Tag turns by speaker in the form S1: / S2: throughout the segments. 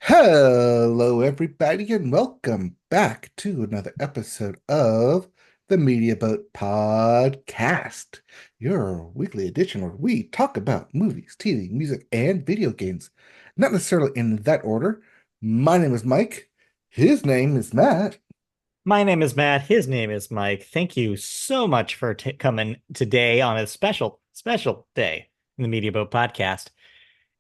S1: Hello, everybody, and welcome back to another episode of the Media Boat Podcast, your weekly edition where we talk about movies, TV, music, and video games. Not necessarily in that order. My name is Mike. His name is Matt.
S2: My name is Matt. His name is Mike. Thank you so much for coming today on a special day in the Media Boat Podcast.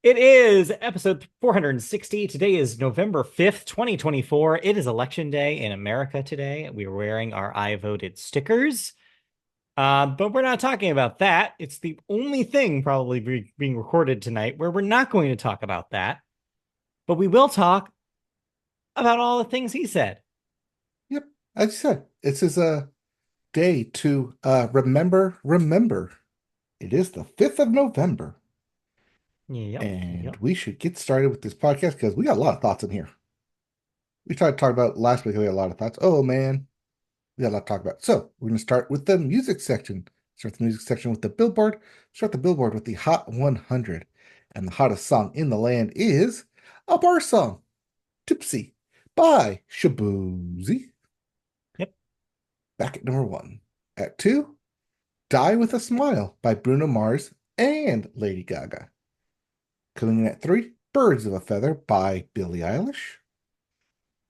S2: It is episode 460. Today is November 5th, 2024. It is election day in America today. We are wearing our I voted stickers. But we're not talking about that. It's the only thing probably being recorded tonight where we're not going to talk about that. But we will talk about all the things he said.
S1: Yep, as you said, this is a day to remember. It is the 5th of November,
S2: Yep.
S1: and
S2: Yep.
S1: we should get started with this podcast because we got a lot of thoughts in here. We tried to talk about last week. We had a lot of thoughts. Oh man, we got a lot to talk about. So we're going to start with the music section. Start the music section with the Billboard. Start the Billboard with the Hot 100. And the hottest song in the land is a bar song, Tipsy by Shabuzi.
S2: Yep.
S1: Back at number one. At two, Die with a Smile by Bruno Mars and Lady Gaga. Coming in at three, Birds of a Feather by Billie Eilish.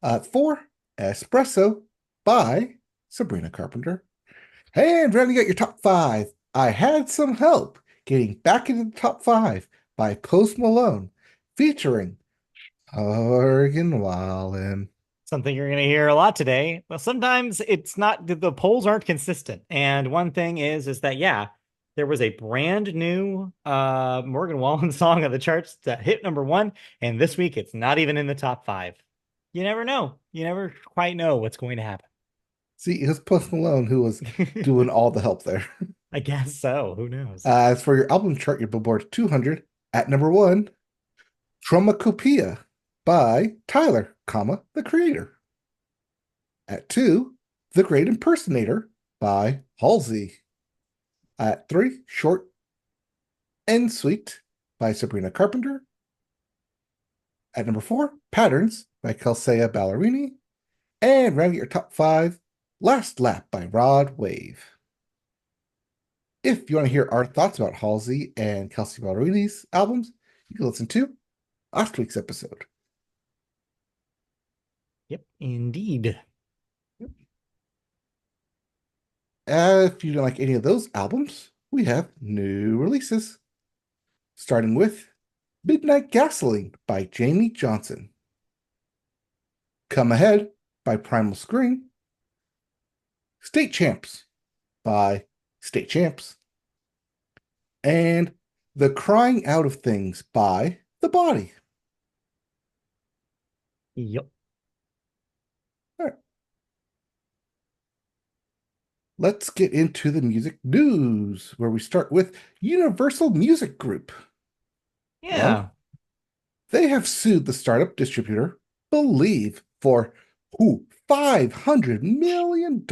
S1: At four, Espresso by Sabrina Carpenter. And rounding out your top five, I Had Some Help getting back into the top five by Post Malone, featuring Morgan Wallen.
S2: Something you're going to hear a lot today. Well, sometimes it's not the polls aren't consistent. And one thing is that yeah, there was a brand new Morgan Wallen song on the charts that hit number one, and this week it's not even in the top five. You never know. You never quite know what's going to happen.
S1: See, it was Post Malone who was doing all the help there.
S2: I guess so. Who knows?
S1: As for your album chart, your Billboard 200, at number one, Tromacopia by Tyler, the Creator. At two, The Great Impersonator by Halsey. At three, Short and Sweet by Sabrina Carpenter. At number four, Patterns by Kelsea Ballerini. And rounding your top five, Last Lap by Rod Wave. If you want to hear our thoughts about Halsey and Kelsea Ballerini's albums, you can listen to last week's episode.
S2: Yep, indeed.
S1: If you don't like any of those albums, we have new releases, starting with Midnight Gasoline by Jamie Johnson, Come Ahead by Primal Scream, State Champs by State Champs, and The Crying Out of Things by The Body.
S2: Yep.
S1: All right, let's get into the music news, where we start with Universal Music Group. Well,
S2: Yeah.
S1: they have sued the startup distributor Believe for $500 million,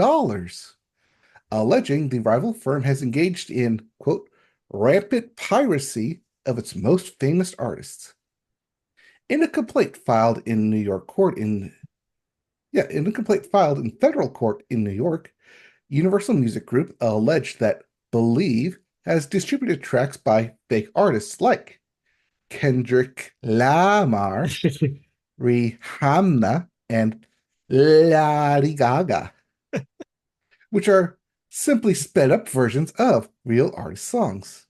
S1: alleging the rival firm has engaged in, quote, rampant piracy of its most famous artists. In a complaint filed in New York court in a complaint filed in federal court in New York, Universal Music Group alleged that Believe has distributed tracks by fake artists like Kendrick Lamar, Rihanna, and Lady Gaga, which are simply sped up versions of real artist songs.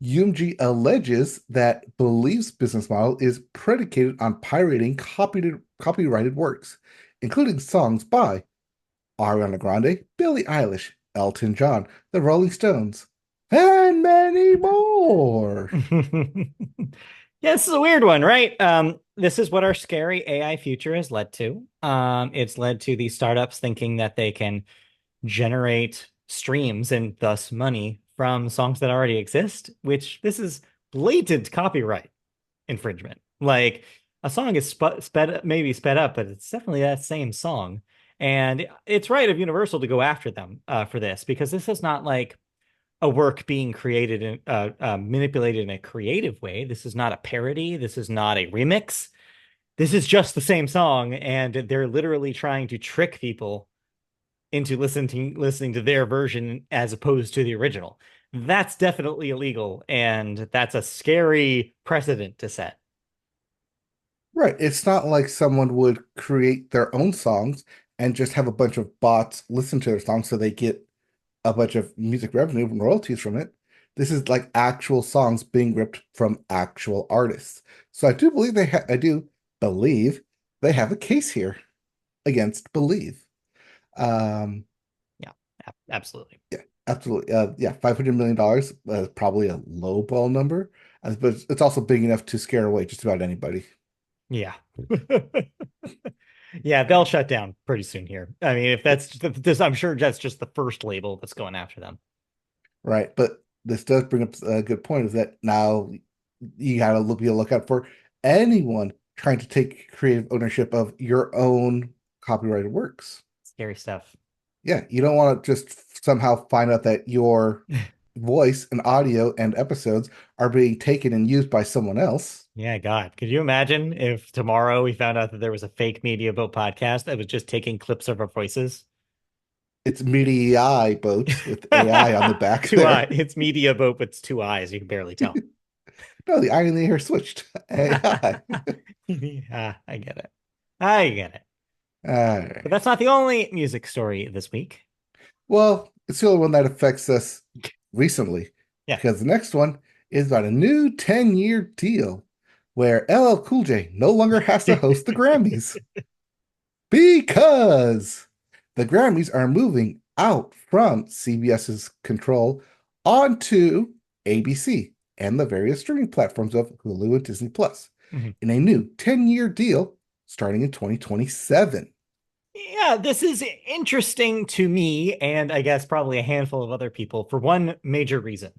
S1: UMG alleges that Believe's business model is predicated on pirating copyrighted works, including songs by Ariana Grande, Billie Eilish, Elton John, the Rolling Stones, and many more.
S2: Yeah, this is a weird one, right? This is what our scary AI future has led to. It's led to these startups thinking that they can generate streams and thus money from songs that already exist, which this is blatant copyright infringement. Like a song is maybe sped up, but it's definitely that same song. And it's right of Universal to go after them for this because this is not like a work being created and manipulated in a creative way. This is not a parody. This is not a remix. this is just the same song, and they're literally trying to trick people into listening to their version as opposed to the original. That's definitely illegal, and that's a scary precedent to set.
S1: Right. It's not like someone would create their own songs and just have a bunch of bots listen to their songs so they get a bunch of music revenue and royalties from it. This is like actual songs being ripped from actual artists. So I do believe they have a case here against Believe. Um,
S2: Yeah, absolutely.
S1: yeah, absolutely. Yeah, $500 million, probably a low ball number, but it's also big enough to scare away just about anybody.
S2: Yeah. Yeah, they'll shut down pretty soon here. I mean, if that's this, I'm sure that's just the first label that's going after them.
S1: Right. But this does bring up a good point is that now you gotta be a lookout for anyone trying to take creative ownership of your own copyrighted works.
S2: Scary stuff.
S1: Yeah, you don't want to just somehow find out that your voice and audio and episodes are being taken and used by someone else.
S2: Yeah, God. Could you imagine if tomorrow we found out that there was a fake Media Boat podcast that was just taking clips of our voices?
S1: It's Media Boat with AI on the back
S2: Two eye.
S1: there.
S2: It's Media Boat, but it's two eyes. You can barely tell.
S1: No, the eye in the air switched. AI.
S2: Yeah, I get it. I get it.
S1: All
S2: But
S1: right.
S2: that's not the only music story this week.
S1: Well, it's the only one that affects us recently
S2: Yeah.
S1: because the next one is about a new 10-year deal where LL Cool J no longer has to host the Grammys because the Grammys are moving out from CBS's control onto ABC and the various streaming platforms of Hulu and Disney Plus
S2: Mhm.
S1: in a new 10-year deal starting in 2027.
S2: Yeah, this is interesting to me, and I guess probably a handful of other people for one major reason.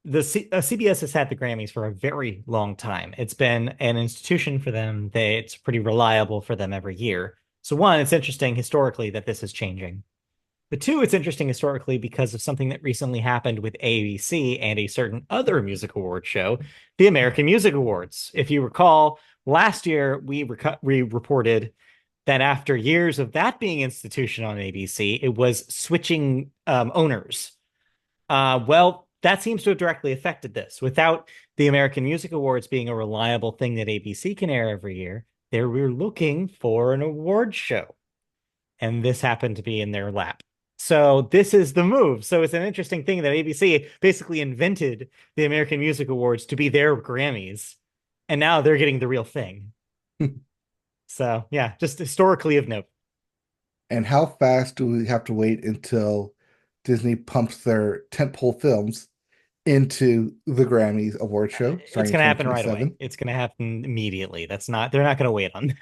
S2: CBS has had the Grammys for a very long time. It's been an institution for them. It's pretty reliable for them every year. So one, it's interesting historically that this is changing. But two, it's interesting historically because of something that recently happened with ABC and a certain other music award show, the American Music Awards. If you recall, last year we reported that after years of that being institution on ABC, it was switching owners. Well, that seems to have directly affected this. Without the American Music Awards being a reliable thing that ABC can air every year, they were looking for an award show, and this happened to be in their lap. So this is the move. So it's an interesting thing that ABC basically invented the American Music Awards to be their Grammys, and now they're getting the real thing. So yeah, just historically of note.
S1: And how fast do we have to wait until Disney pumps their tentpole films into the Grammys award show
S2: It's
S1: starting in
S2: going to happen right away.
S1: 2027?
S2: It's going to happen immediately. They're not going to wait on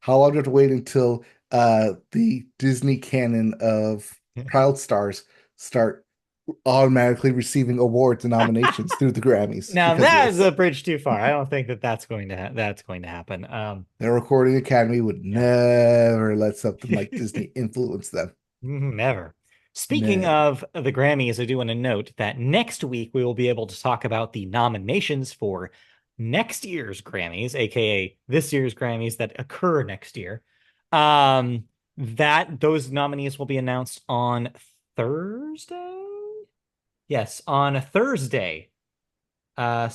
S1: How long do we have to wait until the Disney canon of
S2: that.
S1: child stars start automatically receiving awards and nominations through the Grammys
S2: Now
S1: because of
S2: that is a
S1: this?
S2: bridge too far. I don't think that that's going to happen.
S1: The Recording Academy would
S2: Yeah,
S1: never let something like Disney influence them.
S2: never. Speaking
S1: Never.
S2: of the Grammys, I do want to note that next week we will be able to talk about the nominations for next year's Grammys, aka this year's Grammys that occur next year. Um, that those nominees will be announced on Thursday. Yes, on Thursday. Or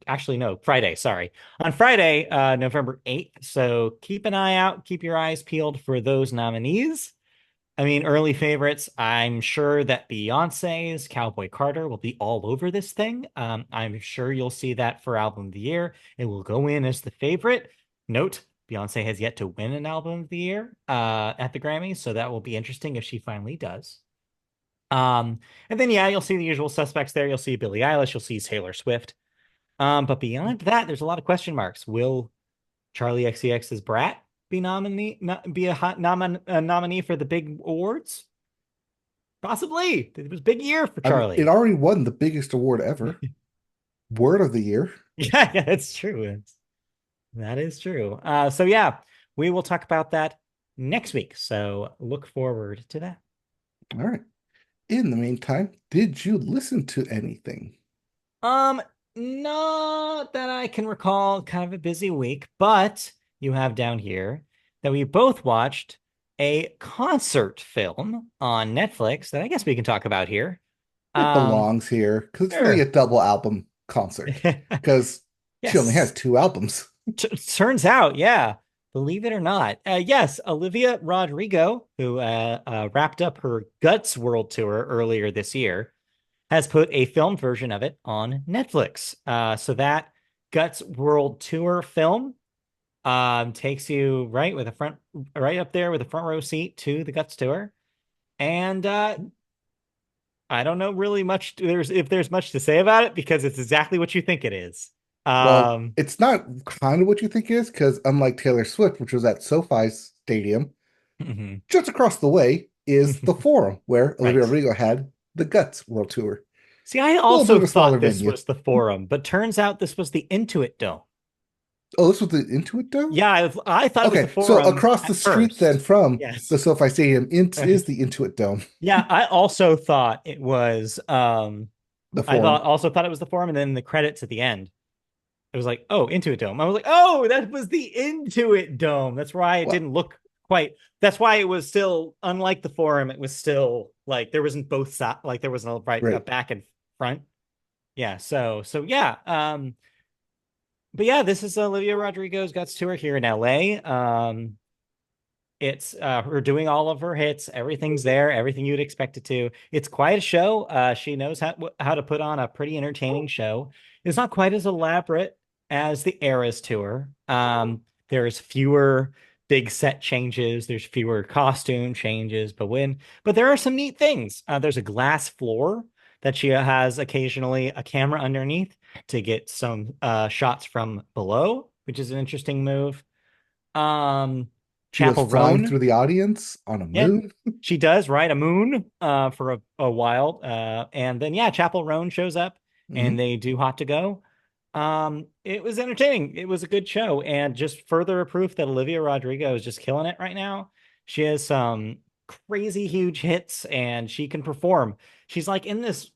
S2: actually, no, Friday, sorry. On Friday, November 8th. So keep an eye out, keep your eyes peeled for those nominees. I mean, early favorites. I'm sure that Beyonce's Cowboy Carter will be all over this thing. I'm sure you'll see that for Album of the Year. It will go in as the favorite. Note, Beyonce has yet to win an Album of the Year at the Grammys, so that will be interesting if she finally does. And then yeah, you'll see the usual suspects there. You'll see Billie Eilish, you'll see Taylor Swift. But beyond that, there's a lot of question marks. Will Charlie XCX's Brat be be a nominee for the big awards? Possibly. It was a big year for
S1: I mean, it
S2: Charlie.
S1: already won the biggest award ever, Word of the Year.
S2: Yeah, that's true. That is true. So yeah, we will talk about that next week. So look forward to that.
S1: All right. In the meantime, did you listen to anything?
S2: Not that I can recall, kind of a busy week, but you have down here that we both watched a concert film on Netflix that I guess we can talk about here.
S1: It
S2: Um,
S1: belongs here because it's really a
S2: sure.
S1: double album concert because she only has
S2: Yes.
S1: two albums.
S2: Turns out, yeah, believe it or not. Yes, Olivia Rodrigo, who wrapped up her Guts World Tour earlier this year, has put a filmed version of it on Netflix. So that Guts World Tour film takes you right up there with a front row seat to the Guts Tour. And I don't know really much. If there's much to say about it because it's exactly what you think it is.
S1: Well,
S2: Um,
S1: it's not kind of what you think it is because unlike Taylor Swift, which was at SoFi Stadium, just across the way is the Forum where Olivia
S2: right.
S1: Rodrigo had the Guts World Tour.
S2: See, I
S1: A little bit
S2: also
S1: of a smaller
S2: thought this
S1: venue.
S2: was the Forum, but turns out this was the Intuit Dome.
S1: Oh, this was the Intuit Dome?
S2: Yeah, I thought it was the
S1: Okay, so
S2: Forum
S1: across the
S2: at
S1: street then
S2: first.
S1: from
S2: Yes.
S1: the SoFi Stadium is
S2: Right.
S1: the Intuit Dome,
S2: Yeah, I also thought it was
S1: the
S2: I
S1: Forum.
S2: thought it was the Forum, and then the credits at the end. It was like, oh, Intuit Dome. I was like, oh, that was the Intuit Dome. That's why it
S1: Well,
S2: didn't look quite. That's why it was still unlike the Forum. It was still like there wasn't both sides, like there wasn't a
S1: right.
S2: back and front. Yeah. So yeah. But yeah, this is Olivia Rodrigo's Guts tour here in LA. It's her doing all of her hits. Everything's there, everything you'd expect it to. It's quite a show. She knows how to put on a pretty entertaining show. It's not quite as elaborate as the Eras tour. There's fewer big set changes. There's fewer costume changes, but there are some neat things. There's a glass floor that she has occasionally a camera underneath to get some shots from below, which is an interesting move. Um,
S1: She was
S2: Chapel
S1: flying
S2: Roan.
S1: through the audience on a
S2: Yeah,
S1: moon.
S2: she does ride a moon for a while. And then yeah, Chapel Roan shows up and
S1: Hmm.
S2: they do Hot to Go. It was entertaining. It was a good show, and just further proof that Olivia Rodrigo is just killing it right now. She has some crazy huge hits and she can perform. She's like in this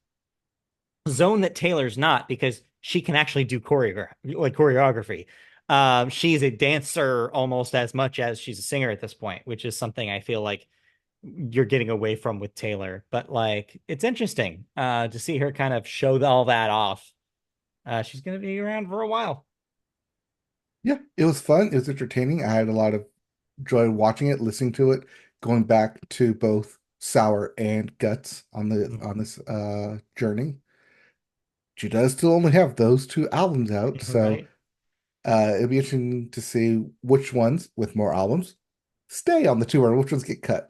S2: zone that Taylor's not because she can actually do choreography. She's a dancer almost as much as she's a singer at this point, which is something I feel like you're getting away from with Taylor. But like, it's interesting to see her kind of show all that off. She's going to be around for a while.
S1: Yeah, it was fun. It was entertaining. I had a lot of joy watching it, listening to it, going back to both Sour and Guts on the on
S2: Mhm.
S1: this journey. She does still only have those two albums out, so
S2: Right.
S1: it'll be interesting to see which ones with more albums stay on the tour and which ones get cut.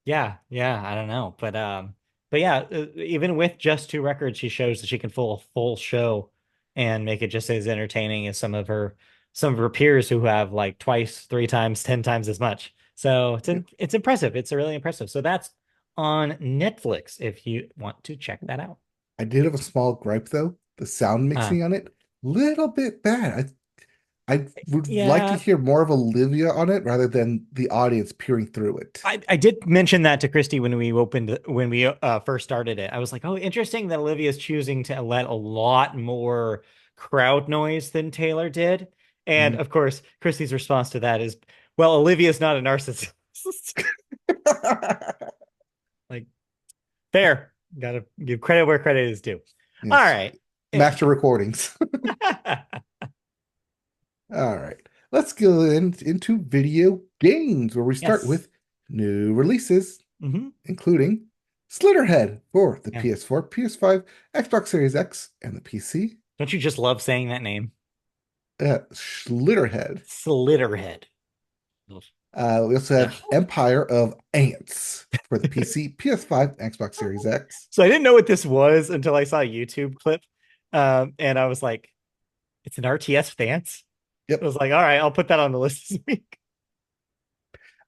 S2: Yeah, I don't know, but yeah, even with just two records, she shows that she can full a full show and make it just as entertaining as some of her peers who have like twice, three times, 10 times as much. So
S1: Yep.
S2: it's impressive. It's really impressive. So that's on Netflix if you want to check that out.
S1: I did have a small gripe though. The sound
S2: Uh,
S1: mixing on it, little bit bad. I would like to
S2: yeah,
S1: hear more of Olivia on it rather than the audience peering through it.
S2: I did mention that to Christy when we first started it. I was like, oh, interesting that Olivia's choosing to let a lot more crowd noise than Taylor did. And
S1: Mhm.
S2: of course, Christy's response to that is, well, Olivia's not a narcissist. Like, fair. Gotta give credit where credit is due. All
S1: Yes.
S2: right. Eh,
S1: Master recordings. All right. Let's go into video games where we start
S2: yes.
S1: with new releases,
S2: Hmm.
S1: including Slitterhead for the
S2: Yeah.
S1: PS4, PS5, Xbox Series X, and the PC.
S2: Don't you just love saying that name?
S1: Slitterhead.
S2: Slitterhead.
S1: We also have
S2: Ugh.
S1: Empire of Ants for the PC, PS5, Xbox Series X.
S2: So I didn't know what this was until I saw a YouTube clip. And I was like, it's an RTS dance. I
S1: Yep.
S2: was like, all right, I'll put that on the list this week.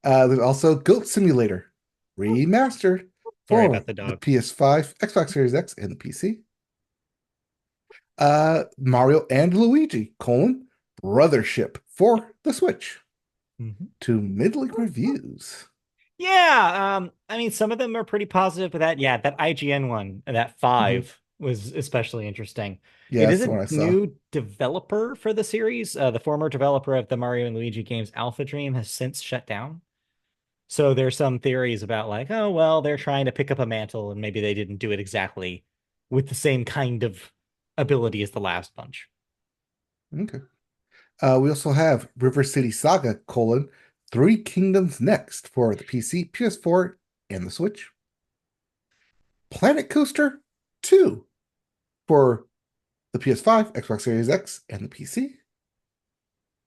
S1: There's also Goat Simulator remastered
S2: Sorry about
S1: for
S2: the
S1: the
S2: dog.
S1: PS5, Xbox Series X, and the PC. Mario and Luigi, Brothership for the Switch.
S2: Mhm.
S1: To middling reviews.
S2: Yeah, I mean, some of them are pretty positive, but that IGN one, that
S1: Mhm.
S2: five was especially interesting.
S1: Yeah,
S2: It is
S1: that's the
S2: a
S1: one I saw.
S2: new developer for the series. The former developer of the Mario and Luigi games, Alpha Dream, has since shut down. So there's some theories about like, oh, well, they're trying to pick up a mantle and maybe they didn't do it exactly with the same kind of ability as the last bunch.
S1: Okay. We also have River City Saga: Three Kingdoms Next for the PC, PS4, and the Switch. Planet Coaster 2 for the PS5, Xbox Series X, and the PC.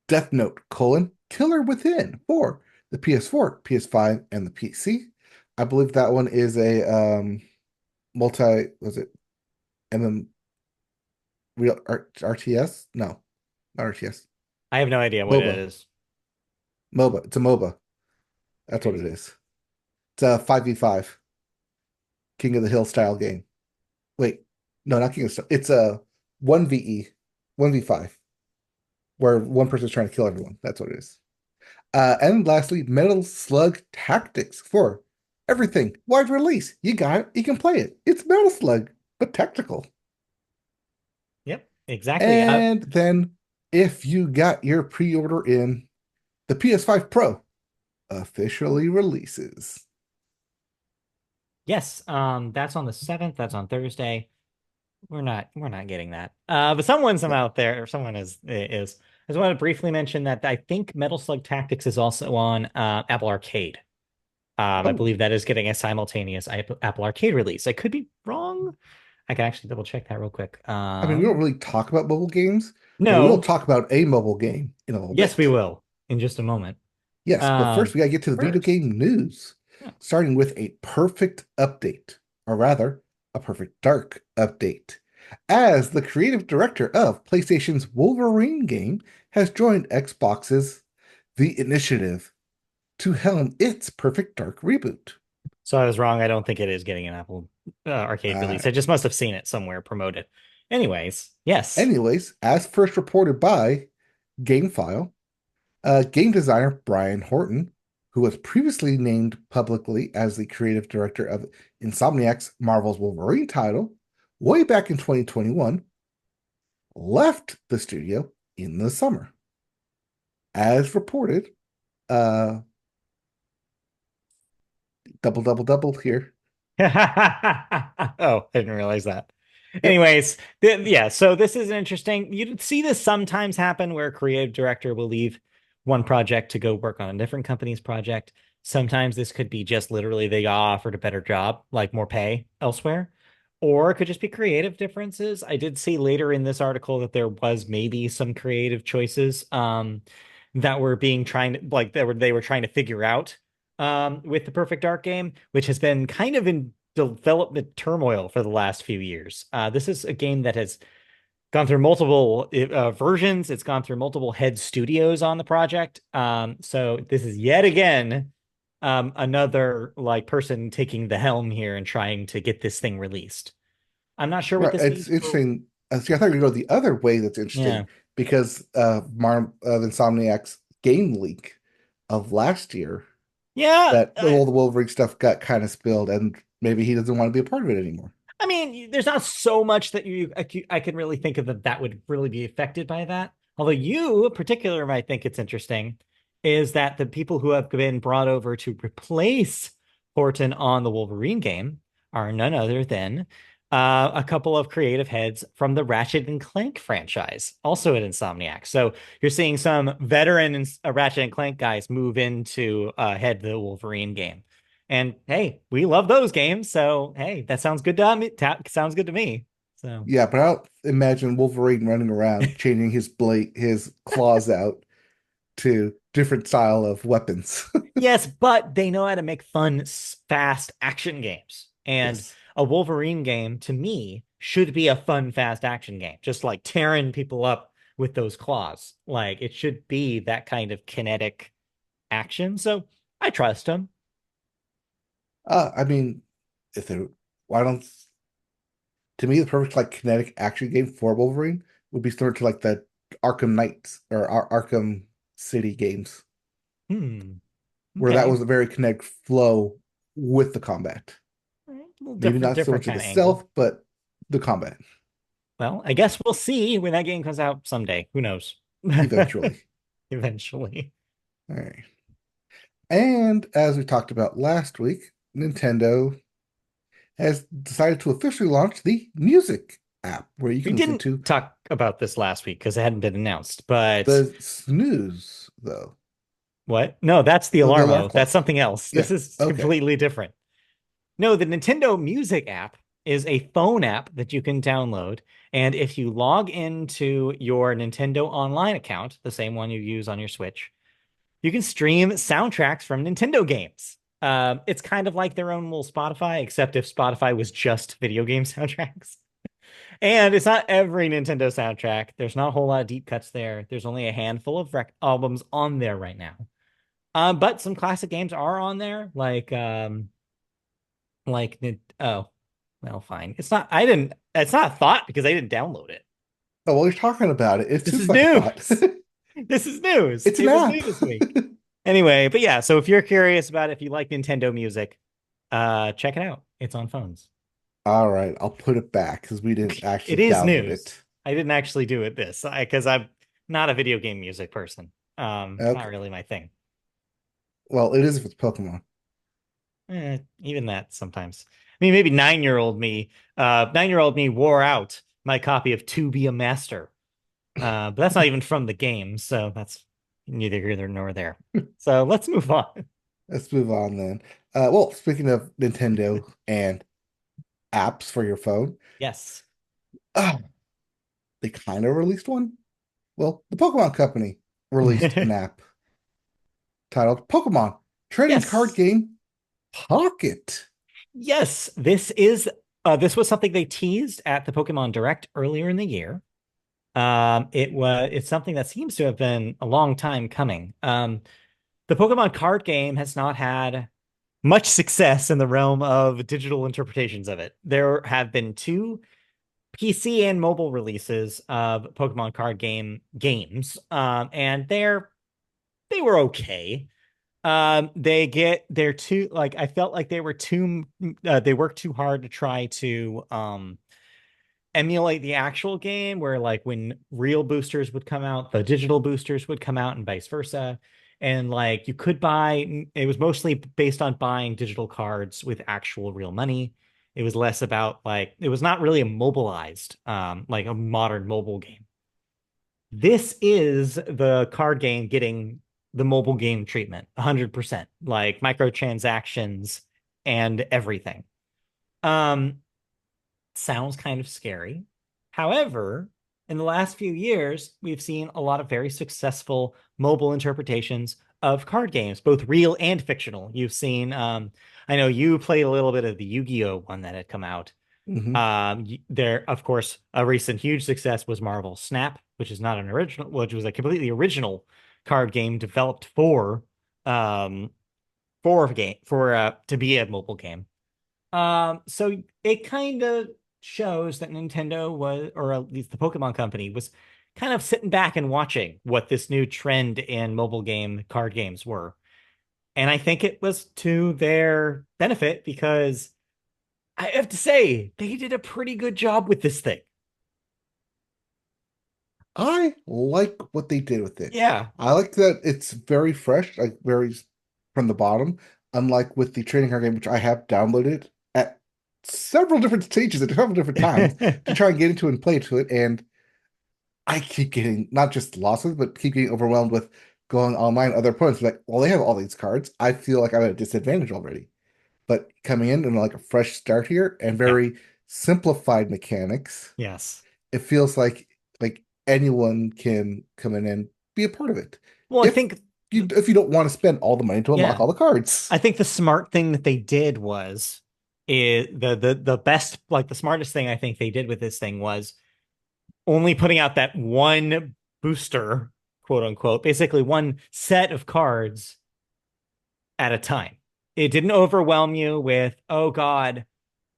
S1: Death Note: Killer Within for the PS4, PS5, and the PC. I believe that one is a was it MM real RTS? No, not RTS.
S2: I have no idea what it
S1: MOBA.
S2: is.
S1: MOBA. It's a MOBA. That's what it
S2: Crazy.
S1: is. It's a 5v5 King of the Hill style game. Wait, no, not King of the Hill. It's a 1v 1v5, where one person's trying to kill everyone. That's what it is. And lastly, Metal Slug Tactics for everything. Wide release. You got it. You can play it. It's Metal Slug, but tactical.
S2: Yep, exactly.
S1: And then if you got your pre-order in, the PS5 Pro officially releases.
S2: Yes, that's on the 7th. That's on Thursday. We're not getting that. But someone's
S1: No.
S2: out there, or someone is. I just want to briefly mention that I think Metal Slug Tactics is also on Apple Arcade. I
S1: Oh,
S2: believe that is getting a simultaneous Apple Arcade release. I could be wrong. I can actually double check that real quick.
S1: I mean, we don't really talk about mobile games, but we will
S2: No,
S1: talk about a mobile game in a little
S2: yes, we
S1: bit.
S2: will in just a moment.
S1: Yes, but
S2: Um,
S1: first we gotta get to the video
S2: First,
S1: game news,
S2: yeah.
S1: starting with a perfect update, or rather, a perfect dark update. As the creative director of PlayStation's Wolverine game has joined Xbox's The Initiative to helm its Perfect Dark reboot.
S2: So I was wrong. I don't think it is getting an Apple Arcade
S1: Uh,
S2: release. I just must have seen it somewhere promoted. Anyways, yes.
S1: Anyways, as first reported by GameFile, game designer Brian Horton, who was previously named publicly as the creative director of Insomniac's Marvel's Wolverine title, way back in 2021, left the studio in the summer. As reported, uh, double here.
S2: Oh, I didn't realize that.
S1: Yep.
S2: Anyways, yeah, so this is interesting. You see this sometimes happen where a creative director will leave one project to go work on a different company's project. Sometimes this could be just literally they got offered a better job, like more pay elsewhere, or it could just be creative differences. I did see later in this article that there was maybe some creative choices that were being trying to like they were trying to figure out with the Perfect Dark game, which has been kind of in development turmoil for the last few years. This is a game that has gone through multiple versions. It's gone through multiple head studios on the project. So this is yet again another like person taking the helm here and trying to get this thing released. I'm not sure what
S1: Right.
S2: this
S1: It's
S2: means for.
S1: interesting. See, I thought you would go the other way that's
S2: Yeah.
S1: interesting because of Insomniac's game leak of last year
S2: Yeah.
S1: that all the Wolverine stuff got kind of spilled, and maybe he doesn't want to be a part of it anymore.
S2: I mean, there's not so much that I can really think of that would really be affected by that. Although you, in particular, might think it's interesting, is that the people who have been brought over to replace Horton on the Wolverine game are none other than a couple of creative heads from the Ratchet and Clank franchise, also at Insomniac. So you're seeing some veteran Ratchet and Clank guys move into head the Wolverine game. And hey, we love those games. So hey, that sounds good to me. Sounds good to me. So
S1: Yeah, but I don't imagine Wolverine running around changing his claws out to different style of weapons.
S2: yes, but they know how to make fun, fast action games. And
S1: Yes.
S2: a Wolverine game to me should be a fun, fast action game, just like tearing people up with those claws. Like it should be that kind of kinetic action. So I trust them.
S1: I mean, if they why don't to me the perfect like kinetic action game for Wolverine would be similar to like the Arkham Knights or Arkham City games,
S2: Hmm.
S1: where that
S2: Okay.
S1: was a very kinetic flow with the combat.
S2: All right. A little
S1: Maybe
S2: different,
S1: not so
S2: different
S1: much of
S2: kind
S1: the
S2: of angle.
S1: stealth, but the combat
S2: Well, I guess we'll see when that game comes out someday. Who knows?
S1: eventually.
S2: Eventually.
S1: All right. And as we talked about last week, Nintendo has decided to officially launch the Music app where you
S2: We
S1: can listen
S2: didn't
S1: to
S2: talk about this last week because it hadn't been announced, but
S1: the snooze, though.
S2: what? No, that's the
S1: The alarm
S2: Alarmo. That's
S1: clock.
S2: something else.
S1: Yeah.
S2: This is
S1: Okay.
S2: completely different. No, the Nintendo Music app is a phone app that you can download. And if you log into your Nintendo Online account, the same one you use on your Switch, you can stream soundtracks from Nintendo games. It's kind of like their own little Spotify, except if Spotify was just video game soundtracks. And it's not every Nintendo soundtrack. There's not a whole lot of deep cuts there. There's only a handful of albums on there right now. But some classic games are on there, like oh, well, fine. It's not. I didn't. It's not a thought because I didn't download it.
S1: Oh, well, you're talking about it. It
S2: This
S1: seems
S2: is
S1: like a thought.
S2: news. This is news.
S1: It's an
S2: It was
S1: app.
S2: new this week. Anyway, but yeah. So if you're curious about if you like Nintendo music, check it out. It's on phones.
S1: All right, I'll put it back because we didn't
S2: It
S1: actually
S2: is
S1: download
S2: news.
S1: it.
S2: I didn't actually do it this because I'm not a video game music person. It's not
S1: Okay.
S2: really my thing.
S1: Well, it is if it's Pokemon.
S2: Even that sometimes. I mean, maybe 9-year-old me wore out my copy of To Be a Master. But that's not even from the game, so that's neither here nor there. So let's move on.
S1: Let's move on then. Well, speaking of Nintendo and apps for your phone,
S2: Yes.
S1: uh, they kind of released one. Well, the Pokemon Company released an app titled Pokemon Trading Card
S2: Yes.
S1: Game Pocket.
S2: Yes. This was something they teased at the Pokemon Direct earlier in the year. It's something that seems to have been a long time coming. The Pokemon card game has not had much success in the realm of digital interpretations of it. There have been two PC and mobile releases of Pokemon card games, and they were okay. They're too like I felt like they worked too hard to try to emulate the actual game where like when real boosters would come out, the digital boosters would come out and vice versa. And like you could buy, it was mostly based on buying digital cards with actual real money. It was less about like it was not really a mobilized like a modern mobile game. This is the card game getting the mobile game treatment 100%, like microtransactions and everything. Um Sounds kind of scary. However, in the last few years, we've seen a lot of very successful mobile interpretations of card games, both real and fictional. You've seen, I know you played a little bit of the Yu-Gi-Oh one that had come out.
S1: Hmm.
S2: There, of course, a recent huge success was Marvel Snap, which is not an original, which was a completely original card game developed um, for a game for to be a mobile game. So it kind of shows that Nintendo was, or at least the Pokemon Company was kind of sitting back and watching what this new trend in mobile game card games were. And I think it was to their benefit because I have to say, they did a pretty good job with this thing.
S1: I like what they did with it.
S2: Yeah.
S1: I like that it's very fresh, like very from the bottom, unlike with the trading card game, which I have downloaded at several different stages at several different times to try and get into and play to it. And I keep getting not just losses, but keep getting overwhelmed with going online. Other opponents like, well, they have all these cards. I feel like I'm at a disadvantage already. But coming in and like a fresh start here and
S2: Yeah.
S1: very simplified mechanics,
S2: Yes.
S1: it feels like anyone can come in and be a part of it.
S2: Well, I
S1: If
S2: think,
S1: if you don't want to spend all the money to unlock
S2: yeah,
S1: all the cards.
S2: I think the smart thing that they did was the best, like the smartest thing I think they did with this thing was only putting out that one booster, quote unquote, basically one set of cards at a time. It didn't overwhelm you with, oh God,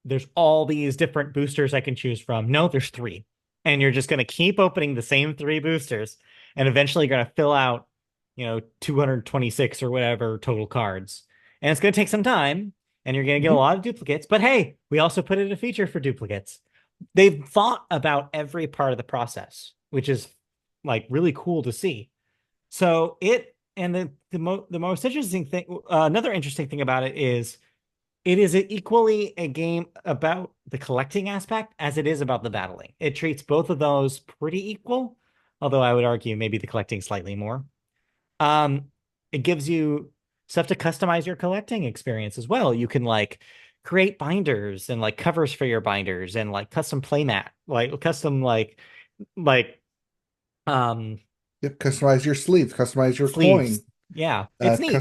S2: there's all these different boosters I can choose from. No, there's three. And you're just going to keep opening the same three boosters. And eventually you're going to fill out, 226 or whatever total cards. And it's going to take some time and you're going to get a
S1: Mhm.
S2: lot of duplicates. But hey, we also put in a feature for duplicates. they've thought about every part of the process, which is like really cool to see. So it and the most interesting thing, another interesting thing about it is equally a game about the collecting aspect as it is about the battling. It treats both of those pretty equal, although I would argue maybe the collecting slightly more. Um, it gives you stuff to customize your collecting experience as well. You can like create binders and like covers for your binders and like custom playmat, like custom like um
S1: Yep, customize your sleeves, customize your
S2: sleeves.
S1: coin,
S2: Yeah, it's neat.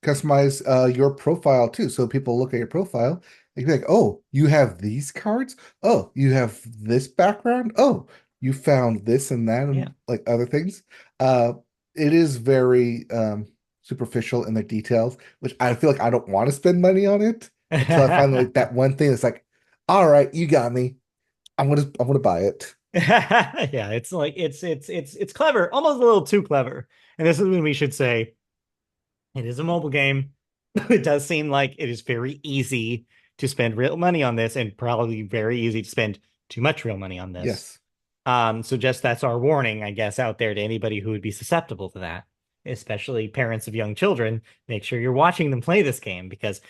S1: customize your profile too. So people look at your profile, they can be like, "Oh, you have these cards. Oh, you have this background. Oh, you found this and that
S2: Yeah.
S1: and like other things." Uh, it is very superficial in the details, which I feel like I don't want to spend money on it until I find like that one thing that's like, "All right, you got me. I'm gonna buy it."
S2: Yeah, it's like it's clever, almost a little too clever. And this is when we should say it is a mobile game. It does seem like it is very easy to spend real money on this, and probably very easy to spend too much real money on this.
S1: Yes,
S2: So just that's our warning, I guess, out there to anybody who would be susceptible to that, especially parents of young children. Make sure you're watching them play this game because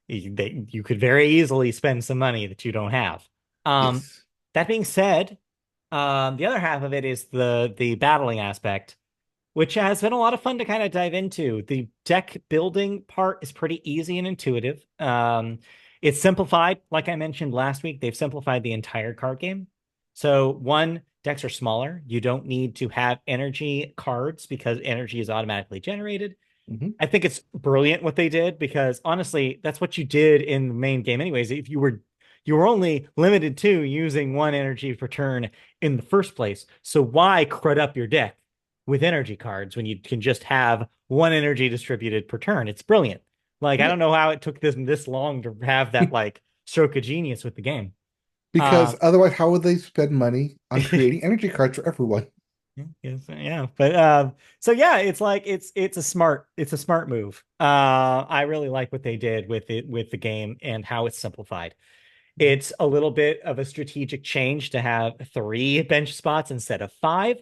S2: you could very easily spend some money that you don't have. Um,
S1: yes.
S2: that being said, the other half of it is the battling aspect, which has been a lot of fun to kind of dive into. The deck building part is pretty easy and intuitive. It's simplified, like I mentioned last week. They've simplified the entire card game. So one, decks are smaller. You don't need to have energy cards because energy is automatically generated.
S1: Hmm.
S2: I think it's brilliant what they did because honestly, that's what you did in the main game anyways. If you were only limited to using one energy per turn in the first place. So why crud up your deck with energy cards when you can just have one energy distributed per turn? It's brilliant. Like I
S1: Yeah,
S2: don't know how it took this long to have that like stroke of genius with the game.
S1: because
S2: Um
S1: otherwise, how would they spend money on creating energy cards for everyone?
S2: Yes, yeah, but so yeah, it's like it's a smart move. I really like what they did with it with the game and how it's simplified. It's a little bit of a strategic change to have three bench spots instead of five.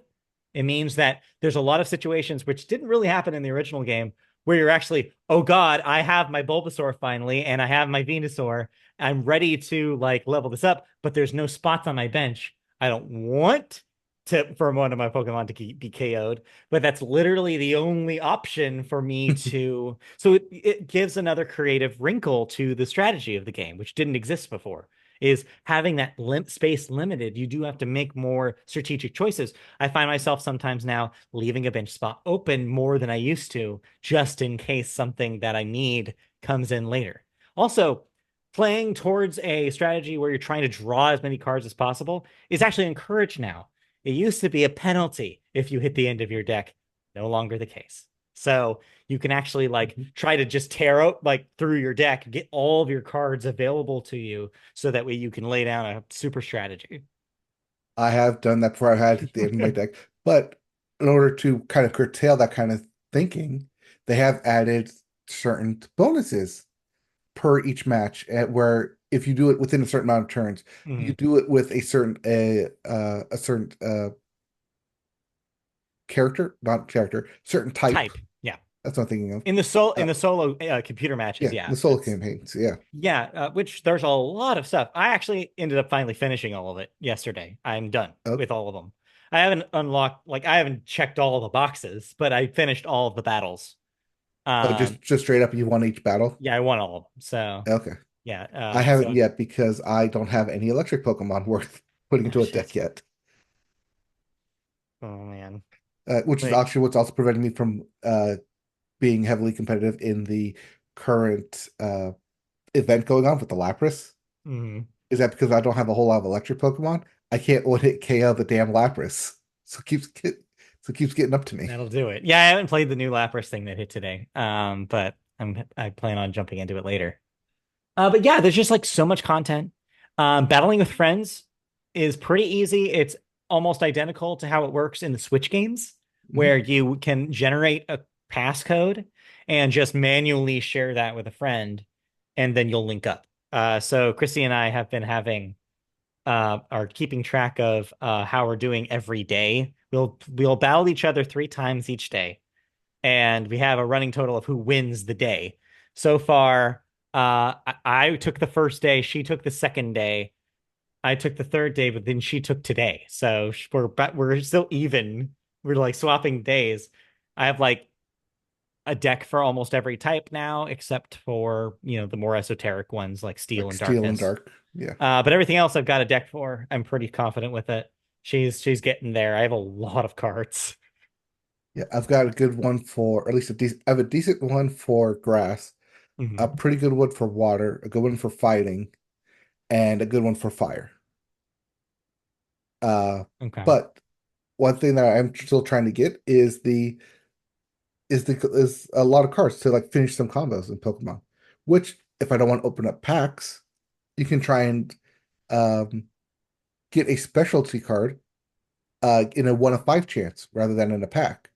S2: It means that there's a lot of situations which didn't really happen in the original game where you're actually, oh God, I have my Bulbasaur finally, and I have my Venusaur. I'm ready to like level this up, but there's no spots on my bench. I don't want to for one of my Pokemon to be KO'd, but that's literally the only option for me to. So it gives another creative wrinkle to the strategy of the game, which didn't exist before. Is having that space limited, you do have to make more strategic choices. I find myself sometimes now leaving a bench spot open more than I used to, just in case something that I need comes in later. Also, playing towards a strategy where you're trying to draw as many cards as possible is actually encouraged now. It used to be a penalty if you hit the end of your deck. No longer the case. So you can actually like
S1: Mhm.
S2: try to just tear out like through your deck, get all of your cards available to you, so that way you can lay down a super strategy.
S1: I have done that before. I had at the end of my deck, but in order to kind of curtail that kind of thinking, they have added certain bonuses per each match, where if you do it within a certain amount of turns, you
S2: Mhm.
S1: do it with a certain character, not character, certain type.
S2: Type, yeah.
S1: That's what I'm thinking of.
S2: In
S1: Uh,
S2: the solo computer matches,
S1: yeah,
S2: yeah,
S1: the solo
S2: it's
S1: campaigns. Yeah.
S2: yeah, which there's a lot of stuff. I actually ended up finally finishing all of it yesterday. I'm done
S1: Oh,
S2: with all of them. I haven't unlocked, like, I haven't checked all the boxes, but I finished all of the battles.
S1: oh,
S2: Um,
S1: just straight up, you won each battle.
S2: yeah, I won all of them. So
S1: Okay.
S2: yeah,
S1: I haven't
S2: so
S1: yet because I don't have any electric Pokemon worth putting
S2: oh
S1: into a
S2: shit,
S1: deck yet.
S2: oh man,
S1: Which is
S2: like,
S1: actually what's also preventing me from being heavily competitive in the current event going on with the Lapras.
S2: mhm.
S1: Is that because I don't have a whole lot of electric Pokemon? I can't one hit KO the damn Lapras, so it keeps getting up to me.
S2: That'll do it. Yeah, I haven't played the new Lapras thing that hit today. But I plan on jumping into it later. But yeah, there's just like so much content. Battling with friends is pretty easy. It's almost identical to how it works in the Switch games,
S1: Mhm.
S2: where you can generate a passcode and just manually share that with a friend, and then you'll link up. So Christy and I have been having are keeping track of how we're doing every day. We'll battle each other 3 times each day, and we have a running total of who wins the day. So far, I took the first day, she took the second day, I took the third day, but then she took today. So we're still even. We're like swapping days. I have like a deck for almost every type now, except for, the more esoteric ones like Steel
S1: like
S2: and
S1: Steel and
S2: Darkness.
S1: Dark. Yeah.
S2: But everything else I've got a deck for. I'm pretty confident with it. She's getting there. I have a lot of cards.
S1: Yeah, I've got a good one for, or at least I have a decent one for grass, a
S2: Mhm.
S1: pretty good one for water, a good one for fighting, and a good one for fire. Uh,
S2: Okay.
S1: but one thing that I'm still trying to get is a lot of cards to like finish some combos in Pokemon. Which, if I don't want to open up packs, you can try and um, get a specialty card in a 1 of 5 chance rather than in a pack.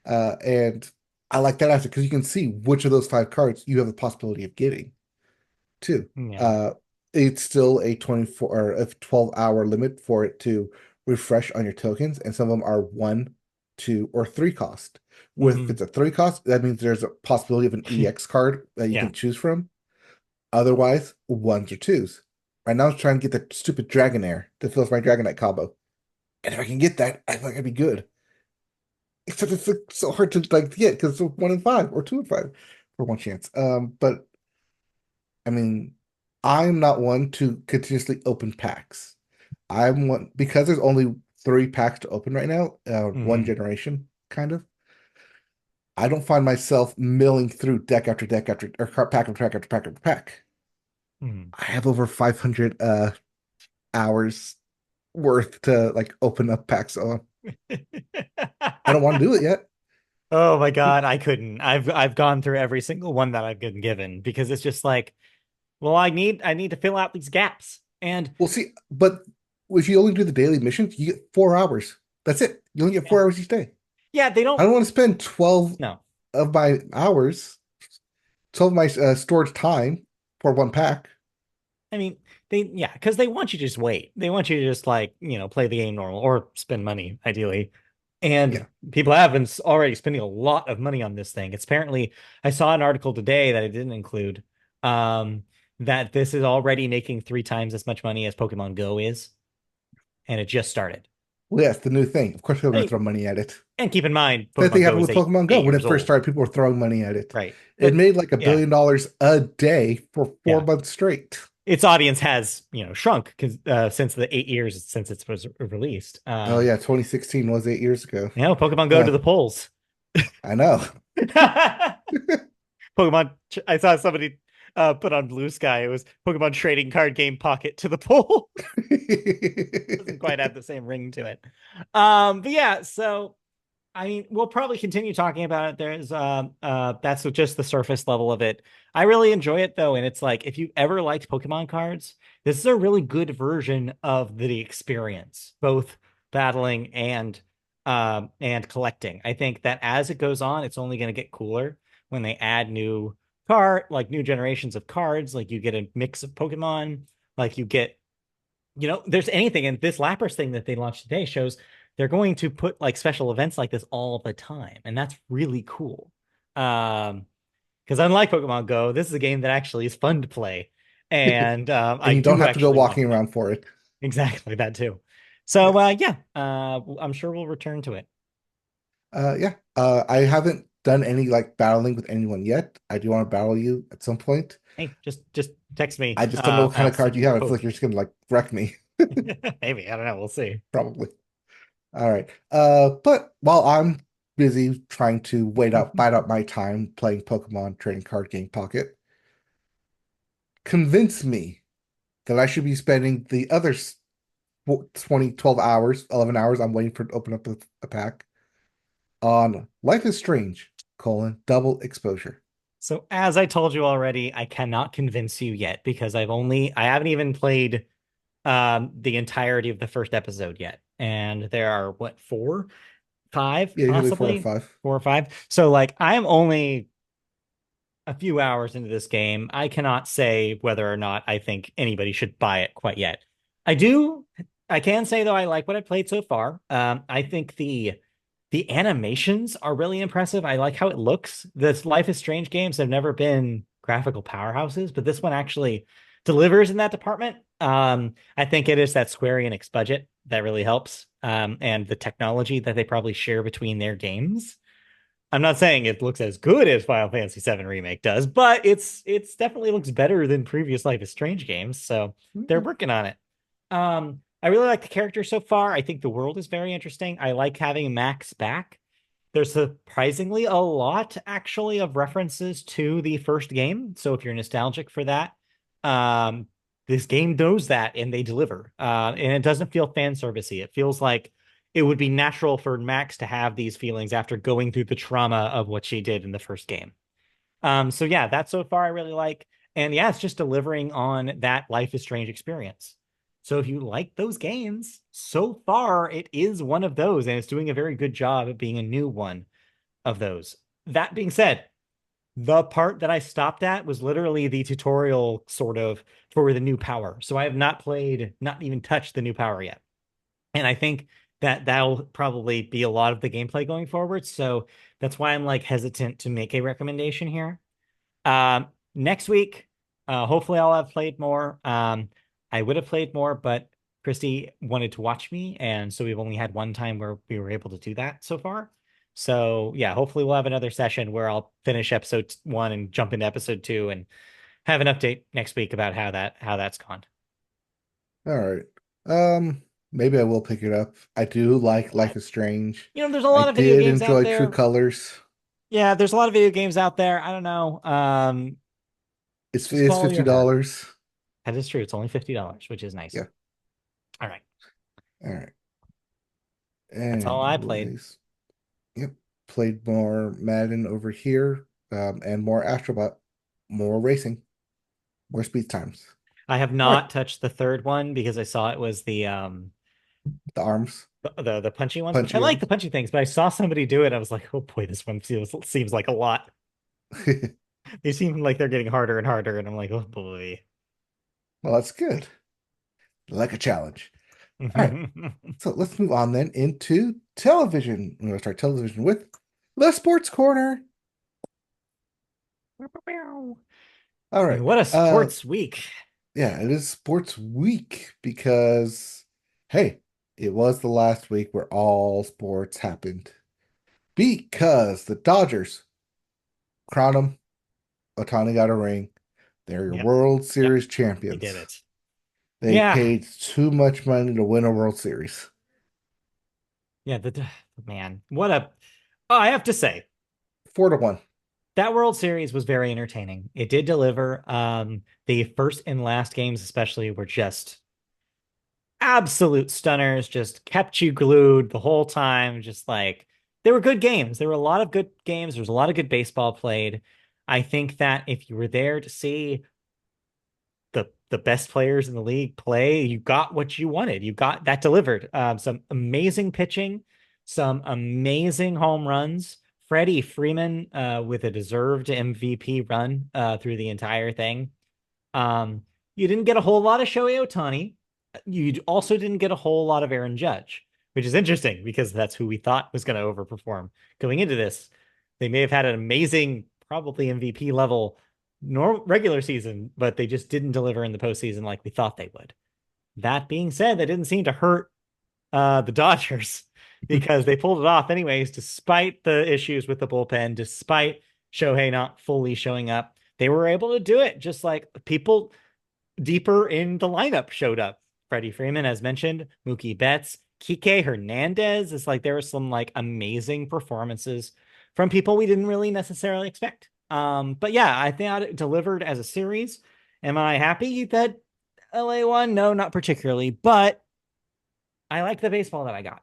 S1: And I like that aspect because you can see which of those 5 cards you have the possibility of getting too.
S2: Yeah.
S1: Uh, it's still a 24 or a 12-hour limit for it to refresh on your tokens, and some of them are 1, 2, or 3 cost. If
S2: Hmm.
S1: it's a 3 cost, that means there's a possibility of an EX card that you
S2: Yeah.
S1: can choose from. Otherwise, 1s or 2s. Right now, I'm trying to get the stupid Dragonair to fill my Dragonite combo. And if I can get that, I think I'd be good. Except it's like, so hard to like get because it's 1 in 5 or 2 in 5 for one chance. But I mean, I'm not one to continuously open packs. I'm one because there's only 3 packs to open right now, one
S2: Hmm.
S1: generation, kind of. I don't find myself milling through deck after deck after or pack after pack after pack after pack.
S2: Hmm.
S1: I have over 500 hours worth to like open up packs on. I don't want to do it yet.
S2: Oh my God, I couldn't. I've gone through every single one that I've been given because it's just like, well, I need to fill out these gaps. And
S1: We'll see. But if you only do the daily missions, you get 4 hours. That's it. You only get
S2: yeah.
S1: 4 hours each day.
S2: Yeah, they
S1: I
S2: don't.
S1: don't want to spend 12
S2: No.
S1: of my hours, 12 of my storage time for 1 pack.
S2: I mean, yeah, because they want you to just wait. They want you to just like, play the game normal or spend money, ideally. And
S1: Yeah.
S2: people have been already spending a lot of money on this thing. It's apparently, I saw an article today that I didn't include, um, that this is already making 3 times as much money as Pokemon Go is, and it just started.
S1: Well, yes, the new thing. Of course, people are going to
S2: Hey,
S1: throw money at it.
S2: and keep in mind,
S1: Same
S2: Pokemon
S1: thing
S2: Go
S1: happened
S2: is
S1: with
S2: eight
S1: Pokemon Go.
S2: eight
S1: When
S2: years
S1: it first
S2: old,
S1: started, people were throwing money at it.
S2: right?
S1: It
S2: But
S1: made like a
S2: yeah,
S1: billion dollars a day for four
S2: yeah,
S1: months straight.
S2: its audience has shrunk since the 8 years since it was released.
S1: Oh, yeah. 2016 was 8 years ago.
S2: Pokemon Go
S1: Uh,
S2: to the polls.
S1: I know.
S2: Pokemon. I saw somebody put on Blue Sky. It was Pokemon Trading Card Game Pocket to the poll. Doesn't quite have the same ring to it. But yeah, so I mean, we'll probably continue talking about it. That's just the surface level of it. I really enjoy it though, and it's like if you ever liked Pokemon cards, this is a really good version of the experience, both battling and collecting. I think that as it goes on, it's only going to get cooler when they add new generations of cards. Like you get a mix of Pokemon, like you get there's anything. And this Lapras thing that they launched today shows they're going to put like special events like this all the time. And that's really cool. Um, because unlike Pokemon Go, this is a game that actually is fun to play. And I
S1: And you don't
S2: do
S1: have to go
S2: actually want
S1: walking
S2: more.
S1: around for it.
S2: Exactly that too. So
S1: Yes.
S2: yeah, I'm sure we'll return to it.
S1: Yeah. I haven't done any like battling with anyone yet. I do want to battle you at some point.
S2: Hey, just text me.
S1: I just don't know what kind
S2: I'll
S1: of card
S2: send
S1: you
S2: you the
S1: have. I feel
S2: code.
S1: like you're just gonna like wreck me,
S2: Maybe, I don't know. We'll see.
S1: probably. All right. But while I'm busy trying to bide out my time playing Pokemon Trading Card Game Pocket, convince me that I should be spending the other 20, 12 hours, 11 hours I'm waiting for it to open up a pack on Life is Strange, double exposure.
S2: So as I told you already, I cannot convince you yet because I haven't even played the entirety of the first episode yet. And there are what, four, five,
S1: Yeah, usually four or
S2: possibly
S1: five.
S2: 4 or 5. So like I am only a few hours into this game. I cannot say whether or not I think anybody should buy it quite yet. I do. I can say though I like what I played so far. I think the animations are really impressive. I like how it looks. The Life is Strange games have never been graphical powerhouses, but this one actually delivers in that department. I think it is that Square Enix budget that really helps, and the technology that they probably share between their games. I'm not saying it looks as good as Final Fantasy VII Remake does, but it's definitely looks better than previous Life is Strange games. So they're
S1: Mhm.
S2: working on it. I really like the character so far. I think the world is very interesting. I like having Max back. There's surprisingly a lot actually of references to the first game. So if you're nostalgic for that, um, this game knows that and they deliver. And it doesn't feel fan servicey. It feels like it would be natural for Max to have these feelings after going through the trauma of what she did in the first game. So yeah, that so far I really like. And yeah, it's just delivering on that Life is Strange experience. So if you like those games, so far it is one of those, and it's doing a very good job of being a new one of those. That being said, the part that I stopped at was literally the tutorial sort of for the new power. So I have not played, not even touched the new power yet. And I think that that'll probably be a lot of the gameplay going forward. So that's why I'm like hesitant to make a recommendation here. Next week, hopefully I'll have played more. I would have played more, but Christy wanted to watch me, and so we've only had one time where we were able to do that so far. So yeah, hopefully we'll have another session where I'll finish episode one and jump into episode two and have an update next week about how that's gone.
S1: All right. Maybe I will pick it up. I do like
S2: I,
S1: Life is Strange.
S2: there's a
S1: I
S2: lot of video
S1: did
S2: games out
S1: enjoy True
S2: there.
S1: Colors.
S2: Yeah, there's a lot of video games out there. I don't know. Just
S1: It's
S2: follow your heart.
S1: $50.
S2: That is true. It's only $50, which is nice.
S1: Yeah.
S2: All right.
S1: All right.
S2: That's all I
S1: And
S2: played.
S1: yep, played more Madden over here, and more Astrobot, more racing, more speed times.
S2: I have
S1: All right,
S2: not touched the third one because I saw it was
S1: the arms,
S2: the punchy ones, which I
S1: punchy
S2: like the
S1: arms.
S2: punchy things, but I saw somebody do it. I was like, oh boy, this one seems like a lot. They seem like they're getting harder and harder, and I'm like, oh boy.
S1: Well, that's good. Like a challenge. All right, so let's move on then into television. We're going to start television with the Sports Corner. All right.
S2: And what a sports week.
S1: Yeah, it is Sports Week because, hey, it was the last week where all sports happened. Because the Dodgers crowned them, Otani got a ring. They're your
S2: Yep.
S1: World
S2: Yep.
S1: Series
S2: They
S1: champions.
S2: did it.
S1: They
S2: Yeah.
S1: paid too much money to win a World Series.
S2: Yeah. The man. What a. Oh, I have to say,
S1: 4-1.
S2: that World Series was very entertaining. It did deliver. The first and last games, especially, were just absolute stunners, just kept you glued the whole time. Just like they were good games. There were a lot of good games. There was a lot of good baseball played. I think that if you were there to see the best players in the league play, you got what you wanted. You got that delivered. Some amazing pitching, some amazing home runs. Freddie Freeman with a deserved MVP run through the entire thing. Um, you didn't get a whole lot of Shohei Ohtani. You also didn't get a whole lot of Aaron Judge, which is interesting because that's who we thought was going to overperform going into this. They may have had an amazing, probably MVP level regular season, but they just didn't deliver in the postseason like we thought they would. That being said, that didn't seem to hurt the Dodgers because they pulled it off anyways, despite the issues with the bullpen, despite Shohei not fully showing up. They were able to do it just like people deeper in the lineup showed up. Freddie Freeman, as mentioned, Mookie Betts, Kike Hernandez. It's like there were some like amazing performances from people we didn't really necessarily expect. But yeah, I think it delivered as a series. Am I happy that LA won? No, not particularly, but I like the baseball that I got.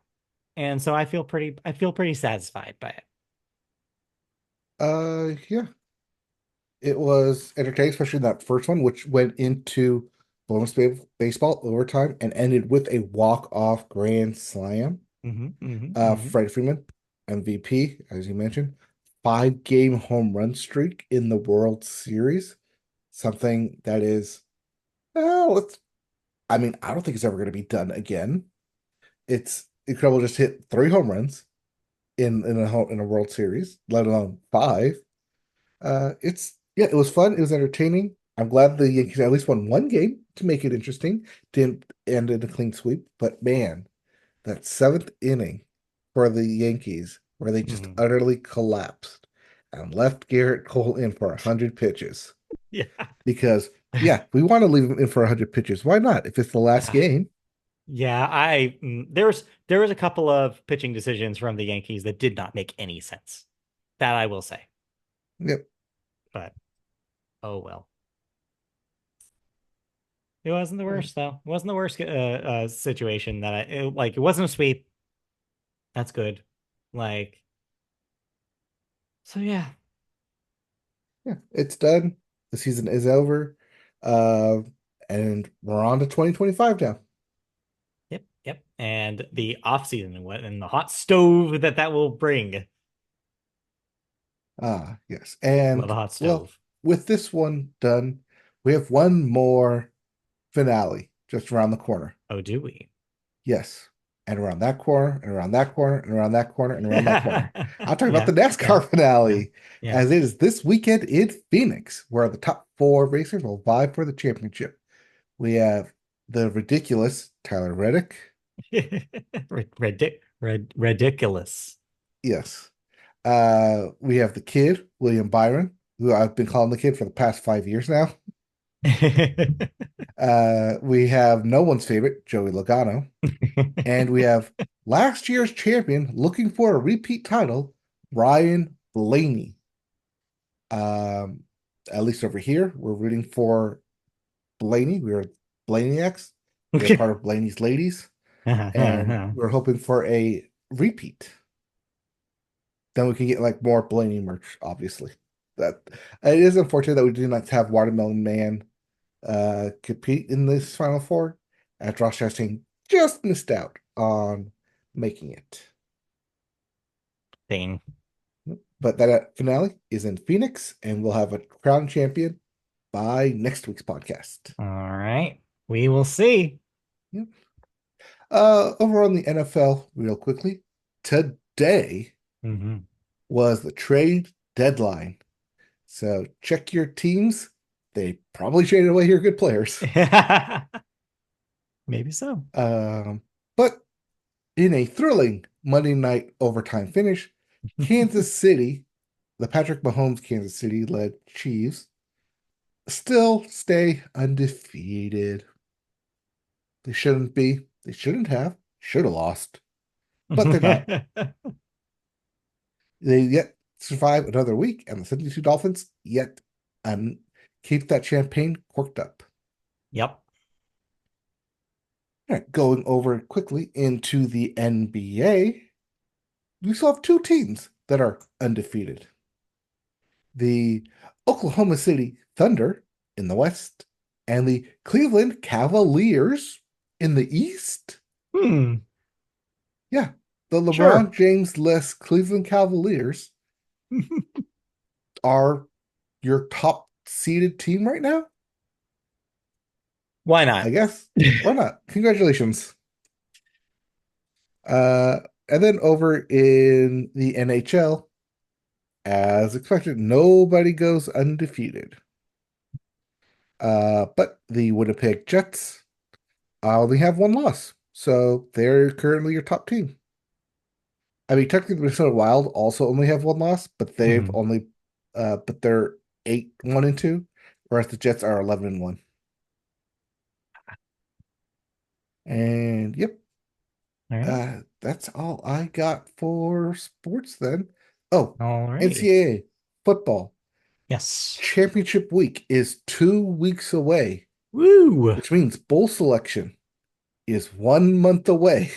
S2: And so I feel pretty satisfied by it.
S1: Yeah, it was entertaining, especially that first one, which went into baseball overtime and ended with a walk-off grand slam.
S2: Mm-hmm.
S1: Freddie Freeman, MVP, as you mentioned, 5-game home run streak in the World Series. Something that is, well, I mean, I don't think it's ever going to be done again. It's incredible just hit 3 home runs in a World Series, let alone five. It's yeah, it was fun. It was entertaining. I'm glad the Yankees at least won one game to make it interesting. Didn't end in a clean sweep, but man, that seventh inning for the Yankees, where they just
S2: Mhm.
S1: utterly collapsed and left Garrett Cole in for 100 pitches.
S2: Yeah.
S1: Because yeah, we want to leave him in for 100 pitches. Why not? If it's the last game,
S2: Yeah, there was a couple of pitching decisions from the Yankees that did not make any sense. That I will say.
S1: yep,
S2: But oh well. It wasn't the
S1: yeah,
S2: worst though. It wasn't the worst situation that it wasn't a sweep. That's good. Like so yeah.
S1: yeah, it's done. The season is over. Uh, and we're on to 2025 now.
S2: Yep, yep. And the off season and the hot stove that will bring.
S1: Ah, yes.
S2: Love
S1: And
S2: a hot
S1: well,
S2: stove.
S1: with this one done, we have one more finale just around the corner.
S2: Oh, do we?
S1: Yes. And around that corner, and around that corner, and around that corner, and around that corner. I'm talking about
S2: Yeah,
S1: the
S2: yeah,
S1: NASCAR
S2: yeah,
S1: finale,
S2: yeah.
S1: as it is this weekend in Phoenix, where the top four racers will vie for the championship. We have the ridiculous Tyler Reddick.
S2: Ridiculous.
S1: Yes. We have the kid, William Byron, who I've been calling the kid for the past 5 years now. We have no one's favorite, Joey Logano. And we have last year's champion looking for a repeat title, Ryan Blaney. Um, at least over here, we're rooting for Blaney. We're Blaneyx. We are part of Blaney's Ladies, and we're hoping for a repeat. Then we can get like more Blaney merch, obviously. That it is unfortunate that we do not have Watermelon Man compete in this Final Four, as Josh Chastain just missed out on making it.
S2: Thing.
S1: But that finale is in Phoenix, and we'll have a crown champion by next week's podcast.
S2: All right. We will see.
S1: Yep. Over on the NFL, real quickly, today
S2: Mhm.
S1: was the trade deadline. So check your teams. They probably traded away your good players.
S2: Maybe so.
S1: But in a thrilling Monday night overtime finish, Kansas City, the Patrick Mahomes Kansas City led Chiefs, still stay undefeated. They shouldn't be. They shouldn't have. Should have lost, but they're not. They yet survive another week, and the 72 Dolphins yet keep that champagne corked up.
S2: Yep.
S1: All right, going over quickly into the NBA, we still have two teams that are undefeated. The Oklahoma City Thunder in the West and the Cleveland Cavaliers in the East.
S2: Hmm.
S1: Yeah, the LeBron
S2: Sure.
S1: James-less Cleveland Cavaliers are your top seeded team right now,
S2: Why
S1: I
S2: not?
S1: guess. Why not? Congratulations. Uh, and then over in the NHL, as expected, nobody goes undefeated. But the Winnipeg Jets only have one loss, so they're currently your top team. I mean, technically, the Minnesota Wild also only have one loss, but
S2: Mhm.
S1: they're 8-1-2, whereas the Jets are 11-1. And yep,
S2: All right.
S1: that's all I got for sports then. Oh,
S2: All righty.
S1: NCAA football
S2: Yes.
S1: championship week is 2 weeks away,
S2: Woo.
S1: which means bowl selection is 1 month away.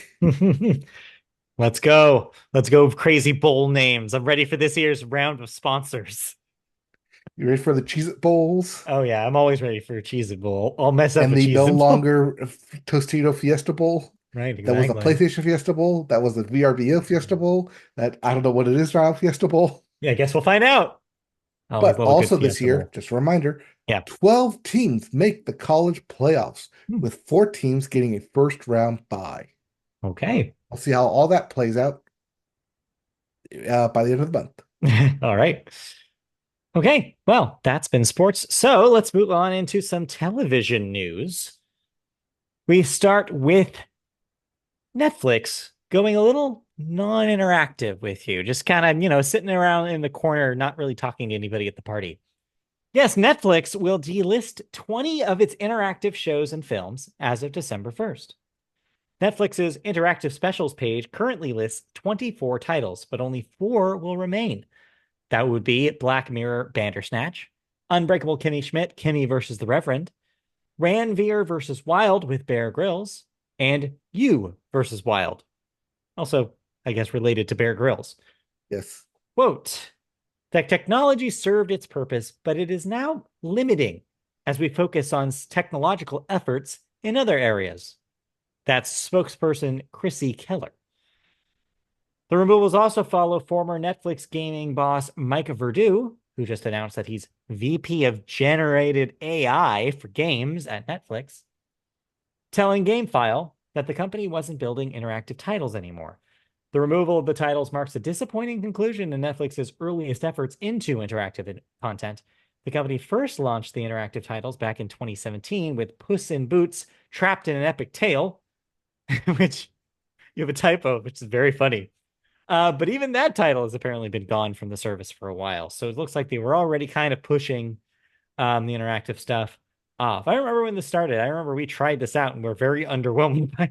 S2: Let's go. Let's go crazy bowl names. I'm ready for this year's round of sponsors.
S1: You ready for the Cheez-It Bowls
S2: Oh yeah, I'm always ready for a Cheez-It Bowl. I'll mess up
S1: and
S2: a
S1: the no
S2: Cheez-It Bowl.
S1: longer Tostito Fiesta Bowl?
S2: Right,
S1: That was the
S2: exactly.
S1: PlayStation Fiesta Bowl. That was the VRBO Fiesta Bowl. That I don't know what it is now, Fiesta Bowl.
S2: Yeah, I guess we'll find out. I'll
S1: But
S2: love a good
S1: also this
S2: Fiesta
S1: year,
S2: Bowl.
S1: just a reminder,
S2: Yeah.
S1: 12 teams make the college playoffs,
S2: Hmm.
S1: with 4 teams getting a first round bye.
S2: Okay.
S1: We'll see how all that plays out by the end of the month.
S2: All right. Okay. Well, that's been sports. So let's move on into some television news. We start with Netflix going a little non-interactive with you, just kind of, sitting around in the corner, not really talking to anybody at the party. Yes, Netflix will delist 20 of its interactive shows and films as of December 1st. Netflix's interactive specials page currently lists 24 titles, but only 4 will remain. That would be Black Mirror Bandersnatch, Unbreakable Kimmy Schmidt, Kimmy versus the Reverend, Ranveer versus Wild with Bear Grylls, and You versus Wild. Also, I guess related to Bear Grylls.
S1: Yes.
S2: Quote, that technology served its purpose, but it is now limiting as we focus on technological efforts in other areas. That's spokesperson Chrissy Keller. The removals also follow former Netflix gaming boss Mike Verdu, who just announced that he's VP of Generated AI for games at Netflix, telling GameFile that the company wasn't building interactive titles anymore. The removal of the titles marks a disappointing conclusion in Netflix's earliest efforts into interactive content. The company first launched the interactive titles back in 2017 with Puss in Boots Trapped in an Epic Tale, which you have a typo, which is very funny. But even that title has apparently been gone from the service for a while. So it looks like they were already kind of pushing the interactive stuff off. I remember when this started. I remember we tried this out and we're very underwhelmed by.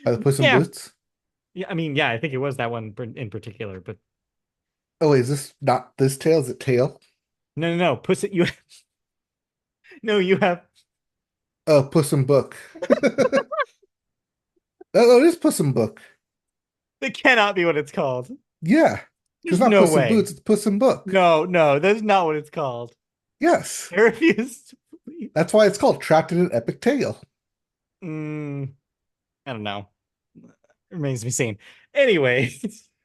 S1: By the Puss in
S2: Yeah,
S1: Boots.
S2: yeah. I mean, yeah, I think it was that one in particular. But
S1: Oh, wait, is this not this tail? Is it tail?
S2: no, no, no. Puss it. You no, you have.
S1: Oh, Puss in Book. Oh, it is Puss in Book.
S2: That cannot be what it's called.
S1: Yeah. It's
S2: There's
S1: not
S2: no
S1: Puss in
S2: way.
S1: Boots, it's Puss in Book.
S2: No, no, that's not what it's called.
S1: Yes.
S2: I refuse to believe.
S1: That's why it's called Trapped in an Epic Tale.
S2: Mm, I don't know. Remains to be seen. Anyway,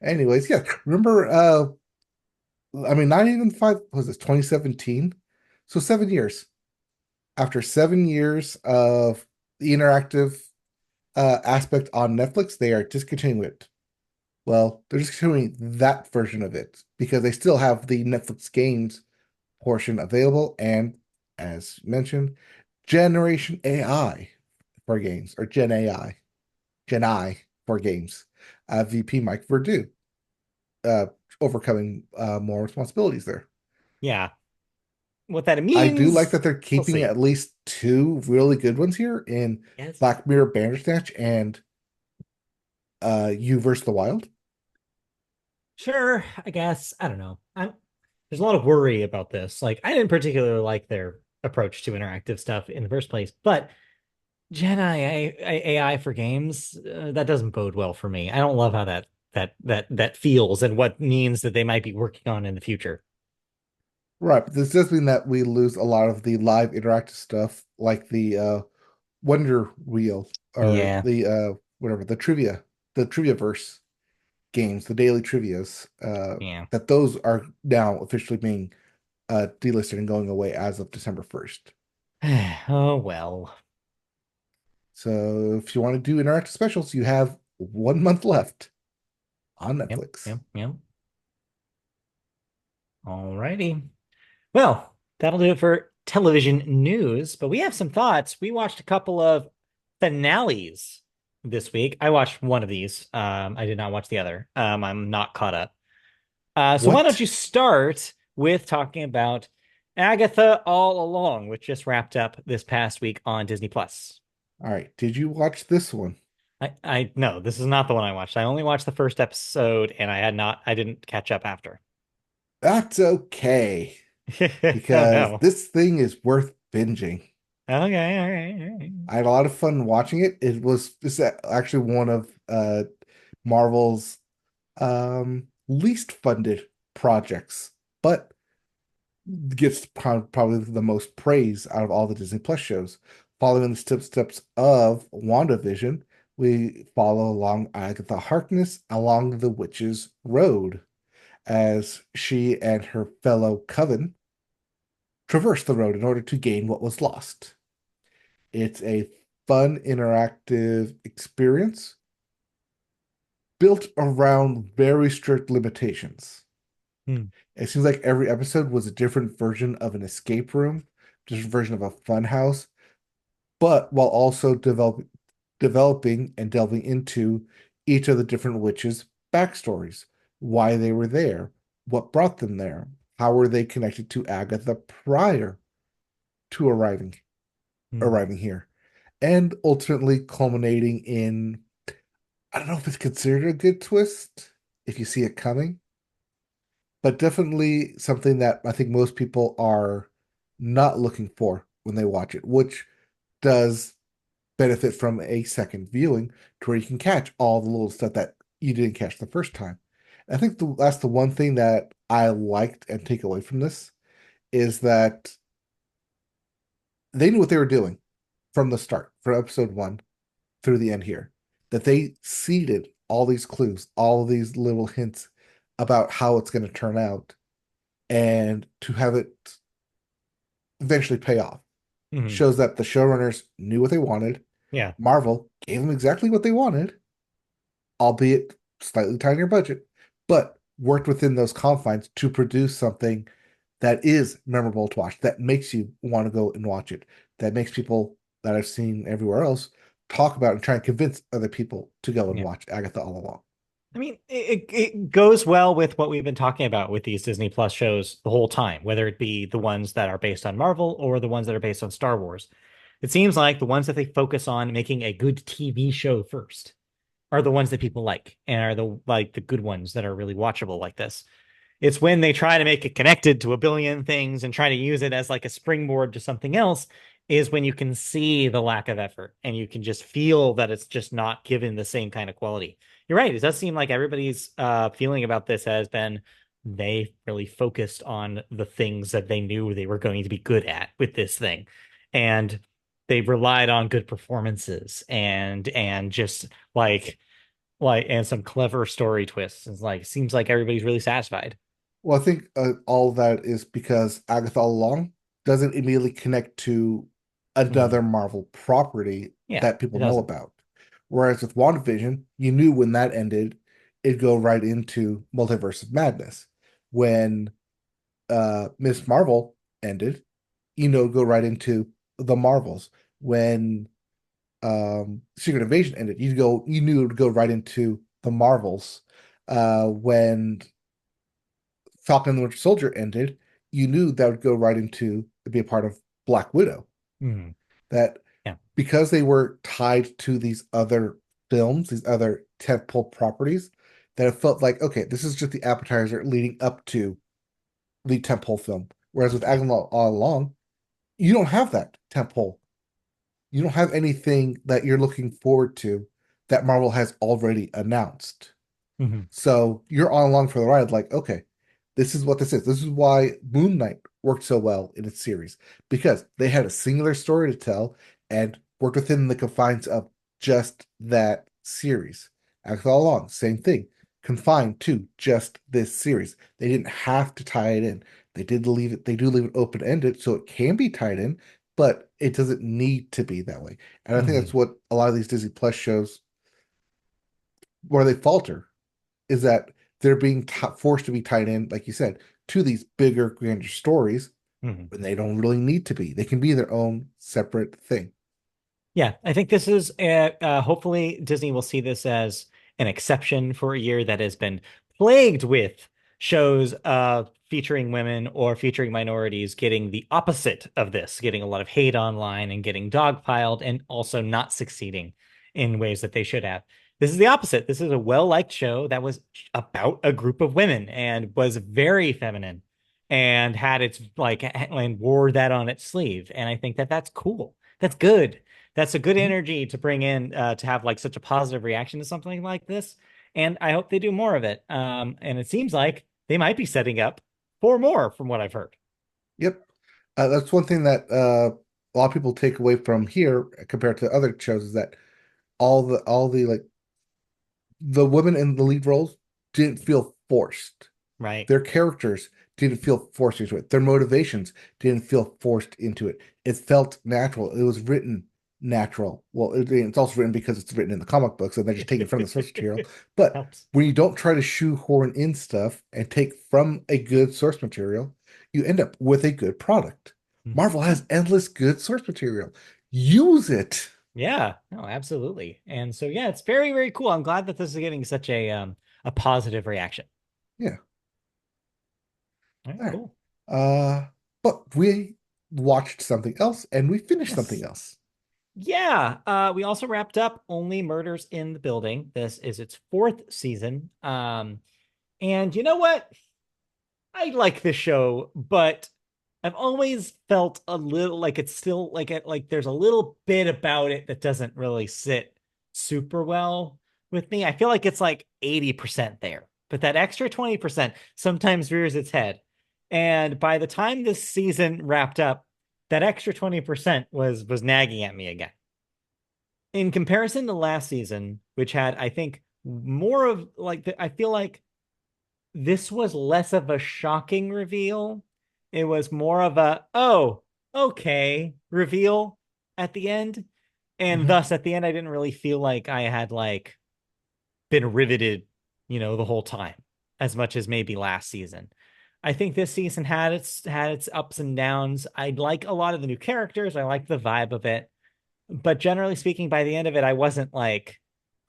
S1: Anyways, yeah. Remember, I mean, not even five, was it 2017? So 7 years. After 7 years of the interactive aspect on Netflix, they are discontinuing it. Well, they're discontinuing that version of it because they still have the Netflix games portion available, and as mentioned, Generation AI for games, or Gen I for games. VP Mike Verdu, uh, overcoming more responsibilities there.
S2: yeah, what that
S1: I do like
S2: means,
S1: that they're
S2: we'll
S1: keeping
S2: see.
S1: at least 2 really good ones here in
S2: Yes.
S1: Black Mirror Bandersnatch and You versus the Wild.
S2: Sure, I guess. I don't know. There's a lot of worry about this. Like, I didn't particularly like their approach to interactive stuff in the first place, but AI for games, that doesn't bode well for me. I don't love how that feels and what means that they might be working on in the future.
S1: Right, but this does mean that we lose a lot of the live interactive stuff, like the Wonder Wheel or
S2: Yeah,
S1: the whatever the trivia verse games, the daily trivias.
S2: yeah.
S1: That those are now officially being delisted and going away as of December 1st.
S2: Oh well.
S1: So if you want to do interactive specials, you have 1 month left on
S2: Yep,
S1: Netflix.
S2: yep, yep. Alrighty. Well, that'll do it for television news, but we have some thoughts. We watched a couple of finales this week. I watched one of these. I did not watch the other. I'm not caught up. So why don't
S1: What?
S2: you start with talking about Agatha All Along, which just wrapped up this past week on Disney Plus.
S1: All right. Did you watch this one?
S2: I no, this is not the one I watched. I only watched the first episode and I didn't catch up after.
S1: That's okay
S2: Oh
S1: because
S2: no.
S1: this thing is worth binging.
S2: Okay, all right, all right.
S1: I had a lot of fun watching it. This is actually one of Marvel's least funded projects, but gets probably the most praise out of all the Disney Plus shows. Following the steps of WandaVision, we follow along Agatha Harkness along the Witch's Road as she and her fellow coven traverse the road in order to gain what was lost. It's a fun, interactive experience built around very strict limitations.
S2: Hmm.
S1: It seems like every episode was a different version of an escape room, different version of a fun house, but while also developing and delving into each of the different witches' backstories, why they were there, what brought them there, how were they connected to Agatha prior to
S2: Hmm.
S1: arriving here, and ultimately culminating in, I don't know if it's considered a good twist if you see it coming, but definitely something that I think most people are not looking for when they watch it, which does benefit from a second viewing to where you can catch all the little stuff that you didn't catch the first time. I think that's the one thing that I liked and take away from this is that they knew what they were doing from the start, from episode one through the end here, that they seeded all these clues, all these little hints about how it's going to turn out, and to have it eventually pay off
S2: Hmm.
S1: shows that the showrunners knew what they wanted.
S2: Yeah.
S1: Marvel gave them exactly what they wanted, albeit slightly tinier budget, but worked within those confines to produce something that is memorable to watch, that makes you want to go and watch it, that makes people that I've seen everywhere else talk about and try and convince other people to go and
S2: Yeah.
S1: watch Agatha all along.
S2: I mean, it goes well with what we've been talking about with these Disney Plus shows the whole time, whether it be the ones that are based on Marvel or the ones that are based on Star Wars. It seems like the ones that they focus on making a good TV show first are the ones that people like and are the good ones that are really watchable like this. It's when they try to make it connected to a billion things and try to use it as like a springboard to something else is when you can see the lack of effort and you can just feel that it's just not given the same kind of quality. You're right. It does seem like everybody's feeling about this has been they really focused on the things that they knew they were going to be good at with this thing. And they relied on good performances and just and some clever story twists. It's like seems like everybody's really satisfied.
S1: Well, I think all that is because Agatha all along doesn't immediately connect to
S2: Mhm.
S1: another Marvel property
S2: Yeah,
S1: that
S2: it
S1: people know
S2: doesn't.
S1: about. Whereas with WandaVision, you knew when that ended, it'd go right into Multiverse of Madness. When Miss Marvel ended, go right into the Marvels. When Secret Invasion ended, you knew it would go right into the Marvels. When Falcon and the Winter Soldier ended, you knew that would go right into to be a part of Black Widow.
S2: Mhm.
S1: That
S2: Yeah.
S1: because they were tied to these other films, these other tentpole properties, that it felt like, okay, this is just the appetizer leading up to the tentpole film. Whereas with
S2: Yeah.
S1: Agatha all along, you don't have that tentpole. You don't have anything that you're looking forward to that Marvel has already announced.
S2: Mhm.
S1: So you're on along for the ride, like, okay, this is what this is. This is why Moon Knight worked so well in its series, because they had a singular story to tell and worked within the confines of just that series. Act all along, same thing, confined to just this series. They didn't have to tie it in. They do leave it open-ended, so it can be tied in, but it doesn't need to be that way. And I think that's
S2: Mhm.
S1: what a lot of these Disney Plus shows where they falter is that they're being forced to be tied in, like you said, to these bigger, grander stories
S2: Mhm.
S1: when they don't really need to be. They can be their own separate thing.
S2: Yeah, I think this is hopefully Disney will see this as an exception for a year that has been plagued with shows featuring women or featuring minorities getting the opposite of this, getting a lot of hate online and getting dogpiled and also not succeeding in ways that they should have. This is the opposite. This is a well-liked show that was about a group of women and was very feminine and had its like and wore that on its sleeve. And I think that that's cool. That's good. That's a good
S1: Mhm.
S2: energy to bring in to have like such a positive reaction to something like this. And I hope they do more of it. And it seems like they might be setting up for more from what I've heard.
S1: Yep. That's one thing that a lot of people take away from here compared to other shows is that all the like the women in the lead roles didn't feel forced.
S2: Right.
S1: Their characters didn't feel forced into it. Their motivations didn't feel forced into it. It felt natural. It was written natural. Well, it's also written because it's written in the comic books and they're just taking from the source material. But
S2: Helps.
S1: when you don't try to shoehorn in stuff and take from a good source material, you end up with a good product. Marvel
S2: Mhm.
S1: has endless good source material. Use it.
S2: Yeah, no, absolutely. And so yeah, it's very, very cool. I'm glad that this is getting such a positive reaction.
S1: Yeah.
S2: All right,
S1: All right.
S2: cool.
S1: Uh, but we watched something else and we finished something
S2: Yes.
S1: else.
S2: Yeah, we also wrapped up Only Murders in the Building. This is its fourth season. And you know what? I like the show, but I've always felt a little like it's still like there's a little bit about it that doesn't really sit super well with me. I feel like it's like 80% there, but that extra 20% sometimes rears its head. And by the time this season wrapped up, that extra 20% was nagging at me again. In comparison to last season, which had, I think, more of I feel like this was less of a shocking reveal. It was more of a, oh, okay, reveal at the end. And
S1: Hmm.
S2: thus at the end, I didn't really feel like I had like been riveted, the whole time as much as maybe last season. I think this season had its ups and downs. I like a lot of the new characters. I like the vibe of it. But generally speaking, by the end of it, I wasn't like,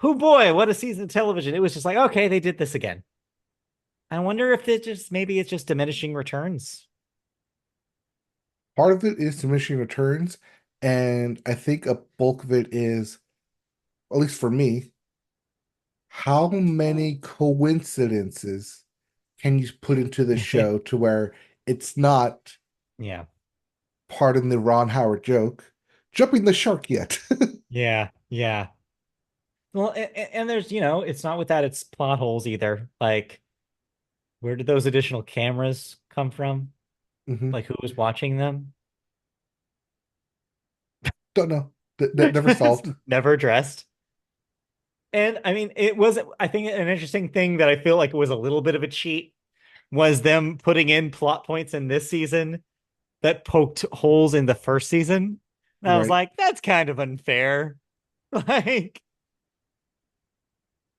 S2: oh boy, what a season of television. It was just like, okay, they did this again. I wonder if maybe it's just diminishing returns.
S1: Part of it is diminishing returns, and I think a bulk of it is, at least for me, how many coincidences can you put into the show to where it's not,
S2: Yeah.
S1: pardon the Ron Howard joke, jumping the shark yet.
S2: Yeah. Yeah. Well, and there's, it's not without its plot holes either. Like, where did those additional cameras come from?
S1: Hmm.
S2: Like, who was watching them?
S1: Don't know. That never
S2: It's
S1: solved.
S2: never addressed. And I mean, it was, I think, an interesting thing that I feel like it was a little bit of a cheat was them putting in plot points in this season that poked holes in the first season. And I was
S1: Right.
S2: like, that's kind of unfair.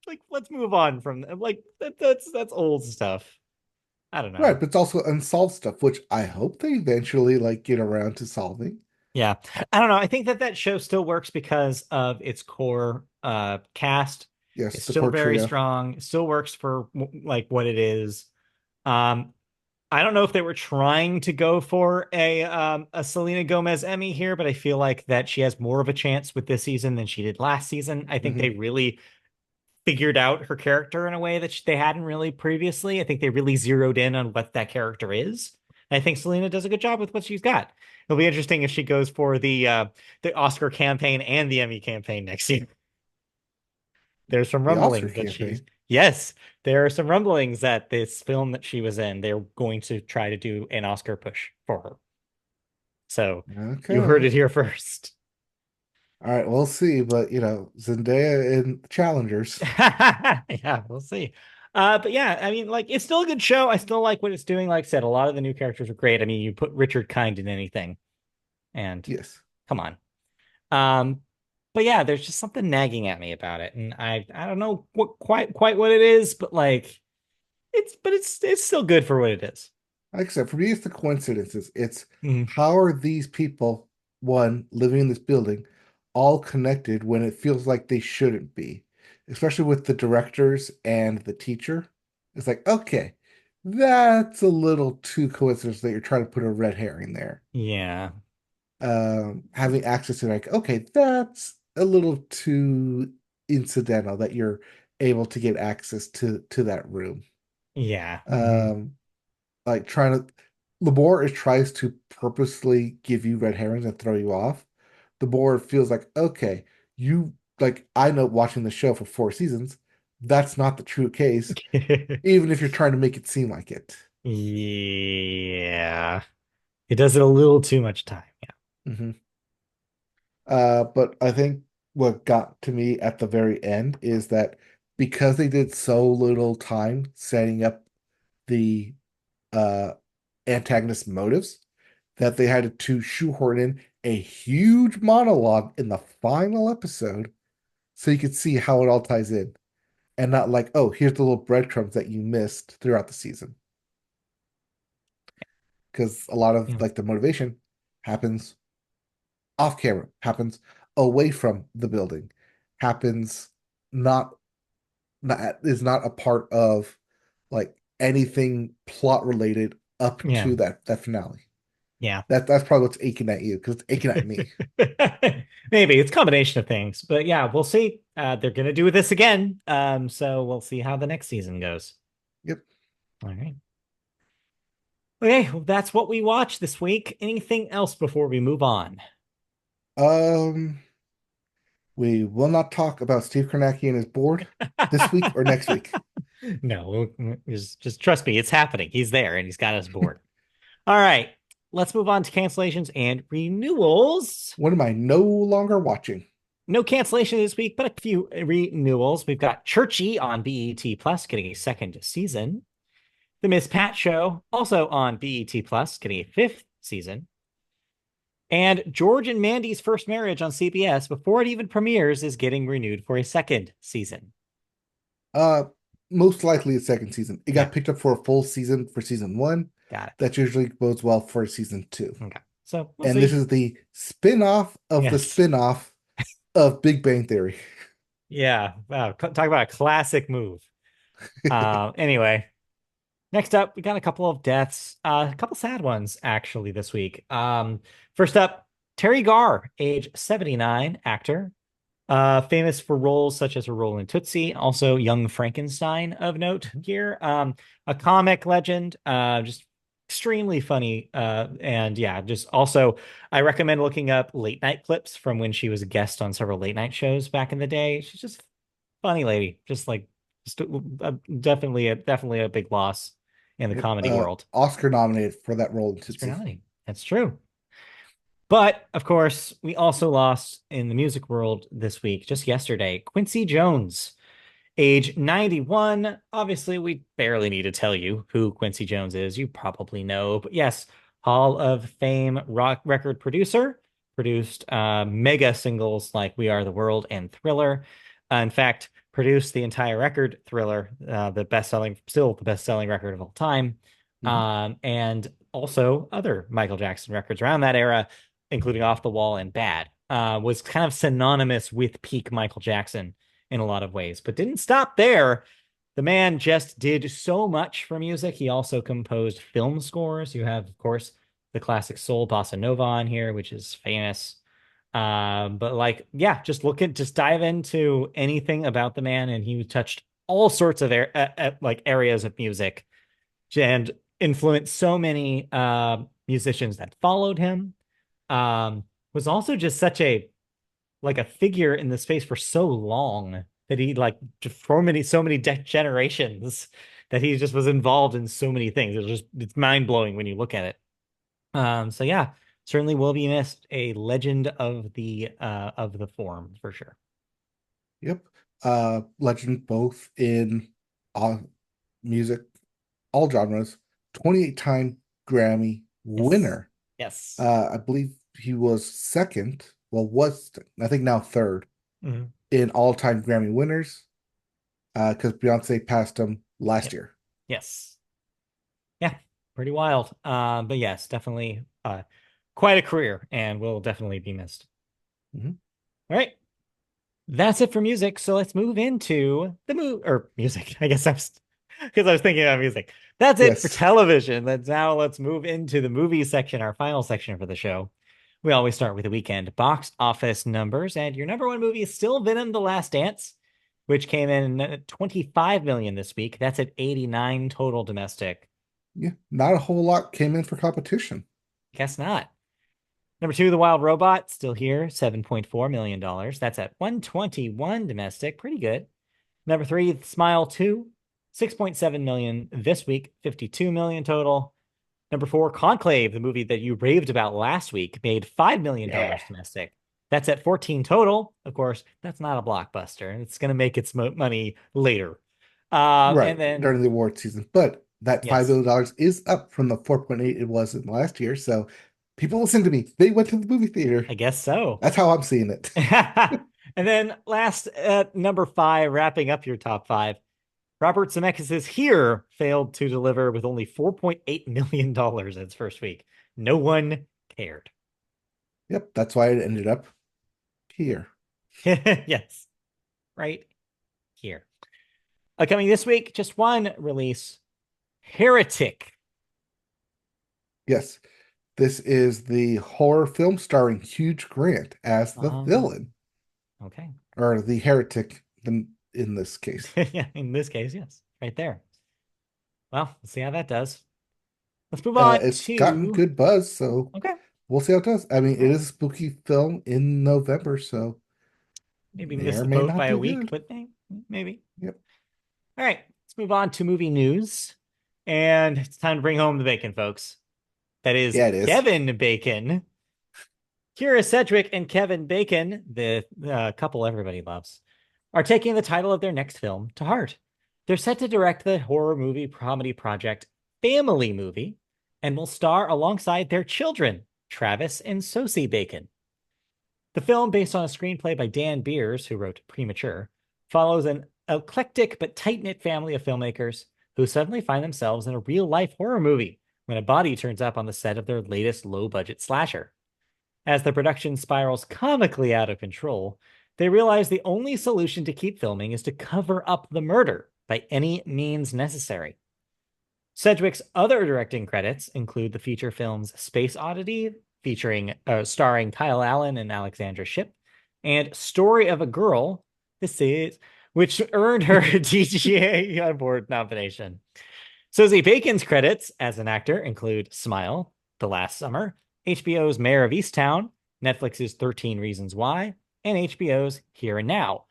S2: Like, let's move on from that's old stuff. I don't
S1: Right,
S2: know.
S1: but it's also unsolved stuff, which I hope they eventually like get around to solving.
S2: Yeah. I don't know. I think that show still works because of its core cast.
S1: Yes,
S2: It's
S1: the
S2: still
S1: core
S2: very
S1: trio.
S2: strong. It still works for like what it is. Um I don't know if they were trying to go for a Selena Gomez Emmy here, but I feel like that she has more of a chance with this season than she did last season. I think they
S1: Hmm.
S2: really figured out her character in a way that they hadn't really previously. I think they really zeroed in on what that character is. And I think Selena does a good job with what she's got. It'll be interesting if she goes for the Oscar campaign and the Emmy campaign next year. There's some
S1: The Oscar
S2: rumblings that she's
S1: campaign.
S2: yes, there are some rumblings that this film that she was in, they're going to try to do an Oscar push for her. So you heard
S1: Okay.
S2: it here first.
S1: All right, we'll see. But Zendaya in Challengers.
S2: Yeah, we'll see. But yeah, I mean, like, it's still a good show. I still like what it's doing. Like I said, a lot of the new characters are great. I mean, you put Richard Kind in anything, and
S1: Yes.
S2: come on. Um, but yeah, there's just something nagging at me about it, and I don't know quite what it is, but like, it's still good for what it is.
S1: Like I said, for me, it's the coincidences. It's
S2: Mhm.
S1: how are these people, one, living in this building, all connected when it feels like they shouldn't be, especially with the directors and the teacher. It's like, okay, that's a little too coincidental that you're trying to put a red herring there.
S2: Yeah,
S1: Having access to like, okay, that's a little too incidental that you're able to get access to that room.
S2: yeah.
S1: Um, like trying to the more it tries to purposely give you red herrings and throw you off, the more it feels like, okay, you like I know watching the show for 4 seasons, that's not the true case, even if you're trying to make it seem like it.
S2: Yeah, it does it a little too much time.
S1: Hmm. But I think what got to me at the very end is that because they did so little time setting up the uh antagonist motives that they had to shoehorn in a huge monologue in the final episode so you could see how it all ties in and not like, oh, here's the little breadcrumbs that you missed throughout the season. Because a lot of
S2: Yeah.
S1: like the motivation happens off camera, happens away from the building, happens not not is not a part of like anything plot related up
S2: Yeah.
S1: to that finale.
S2: Yeah.
S1: That's probably what's aching at you because it's aching at me.
S2: Maybe it's a combination of things, but yeah, we'll see. They're gonna do this again. So we'll see how the next season goes.
S1: Yep.
S2: All right. Okay, well, that's what we watched this week. Anything else before we move on?
S1: Um, we will not talk about Steve Kornacki and his board this week or next week.
S2: No, just trust me, it's happening. He's there and he's got us bored. All right, let's move on to cancellations and renewals.
S1: What am I no longer watching?
S2: No cancellation this week, but a few renewals. We've got Churchy on BET Plus getting a second season. The Miss Pat Show, also on BET Plus, getting a fifth season. And George and Mandy's First Marriage on CBS, before it even premieres, is getting renewed for a second season.
S1: Uh, Most likely a second season. It
S2: Yeah,
S1: got picked up for a full season for season one.
S2: got it.
S1: That usually bodes well for season two.
S2: Okay, so we'll
S1: And this
S2: see.
S1: is the spin-off of the
S2: Yes.
S1: spin-off of Big Bang Theory.
S2: Yeah. Wow. Talk about a classic move. Anyway, next up, we got a couple of deaths, a couple sad ones actually this week. First up, Terry Garr, age 79, actor, famous for roles such as a role in Tootsie, also Young Frankenstein of note here. A comic legend, just extremely funny. And yeah, just also, I recommend looking up late night clips from when she was a guest on several late night shows back in the day. She's just funny lady, definitely a big loss in the
S1: Yep.
S2: comedy world.
S1: Oscar nominated for that role in
S2: Oscar
S1: Tootsie.
S2: nominated. That's true. But of course, we also lost in the music world this week, just yesterday, Quincy Jones, age 91. Obviously, we barely need to tell you who Quincy Jones is. You probably know. But yes, Hall of Fame rock record producer, produced mega singles like We Are the World and Thriller. In fact, produced the entire record Thriller, still the best-selling record of all time.
S1: Mhm.
S2: And also other Michael Jackson records around that era, including Off the Wall and Bad, was kind of synonymous with peak Michael Jackson in a lot of ways, but didn't stop there. The man just did so much for music. He also composed film scores. You have, of course, the classic soul bossa nova on here, which is famous. But like, yeah, just dive into anything about the man, and he touched all sorts of like areas of music and influenced so many musicians that followed him. Was also just such a like a figure in the space for so long that he like for so many generations that he just was involved in so many things. It's mind blowing when you look at it. So yeah, certainly will be missed. A legend of the form for sure.
S1: Yep. Legend both in uh, music, all genres. 28-time Grammy
S2: Yes.
S1: winner.
S2: Yes.
S1: I believe he was second. Well, I think now third
S2: Mhm.
S1: in all-time Grammy winners. Because Beyonce passed him last
S2: Yep.
S1: year.
S2: Yes. Yeah. Pretty wild. But yes, definitely quite a career and will definitely be missed.
S1: Mhm.
S2: All right. That's it for music. So let's move into the music. I guess because I was thinking about music. That's it for
S1: Yes.
S2: television. Let's move into the movie section, our final section for the show. We always start with the weekend box office numbers, and your number one movie is still Venom: The Last Dance, which came in at 25 million this week. That's at 89 total domestic.
S1: Yeah. Not a whole lot came in for competition.
S2: Guess not. Number two, The Wild Robot, still here, $7.4 million. That's at 121 domestic. Pretty good. Number three, Smile 2, 6.7 million this week, 52 million total. Number four, Conclave, the movie that you raved about last week, made $5 million
S1: Yeah.
S2: domestic. That's at 14 total. Of course, that's not a blockbuster. It's going to make its money later.
S1: Right.
S2: And then,
S1: During the award season. But That $5
S2: Yes,
S1: billion is up from the 4.8 it was in last year. So people listen to me. They went to the movie theater.
S2: I guess so.
S1: That's how I'm seeing it.
S2: And then last at number five, wrapping up your top five, Robert Zemeckis' Here failed to deliver with only $4.8 million in its first week. No one cared.
S1: Yep, that's why it ended up here.
S2: Yes, right here. Coming this week, just one release, Heretic.
S1: Yes, this is the horror film starring Hugh Grant as the villain,
S2: Okay.
S1: or the heretic in this case.
S2: Yeah, in this case, yes, right there. Well, let's see how that does. Let's move on
S1: It's gotten
S2: to
S1: good buzz, so
S2: okay.
S1: we'll see how it does. I mean,
S2: All
S1: it
S2: right.
S1: is a spooky film in November, so
S2: Maybe
S1: may
S2: miss
S1: or
S2: the
S1: may
S2: boat
S1: not
S2: by a
S1: do
S2: week,
S1: good.
S2: but maybe.
S1: Yep.
S2: All right, let's move on to movie news. And it's time to bring home the bacon, folks. That is
S1: Yeah, it is.
S2: Kevin Bacon. Kira Sedgwick and Kevin Bacon, the couple everybody loves, are taking the title of their next film to heart. They're set to direct the horror movie comedy project Family Movie and will star alongside their children, Travis and Sosie Bacon. The film, based on a screenplay by Dan Beers, who wrote Premature, follows an eclectic but tight knit family of filmmakers who suddenly find themselves in a real life horror movie when a body turns up on the set of their latest low budget slasher. As the production spirals comically out of control, they realize the only solution to keep filming is to cover up the murder by any means necessary. Sedgwick's other directing credits include the feature films Space Oddity, starring Kyle Allen and Alexandra Shipp, and Story of a Girl. This is which earned her a DGA Award nomination. Susie Bacon's credits as an actor include Smile, The Last Summer, HBO's Mayor of Easttown, Netflix's 13 Reasons Why, and HBO's Here and Now.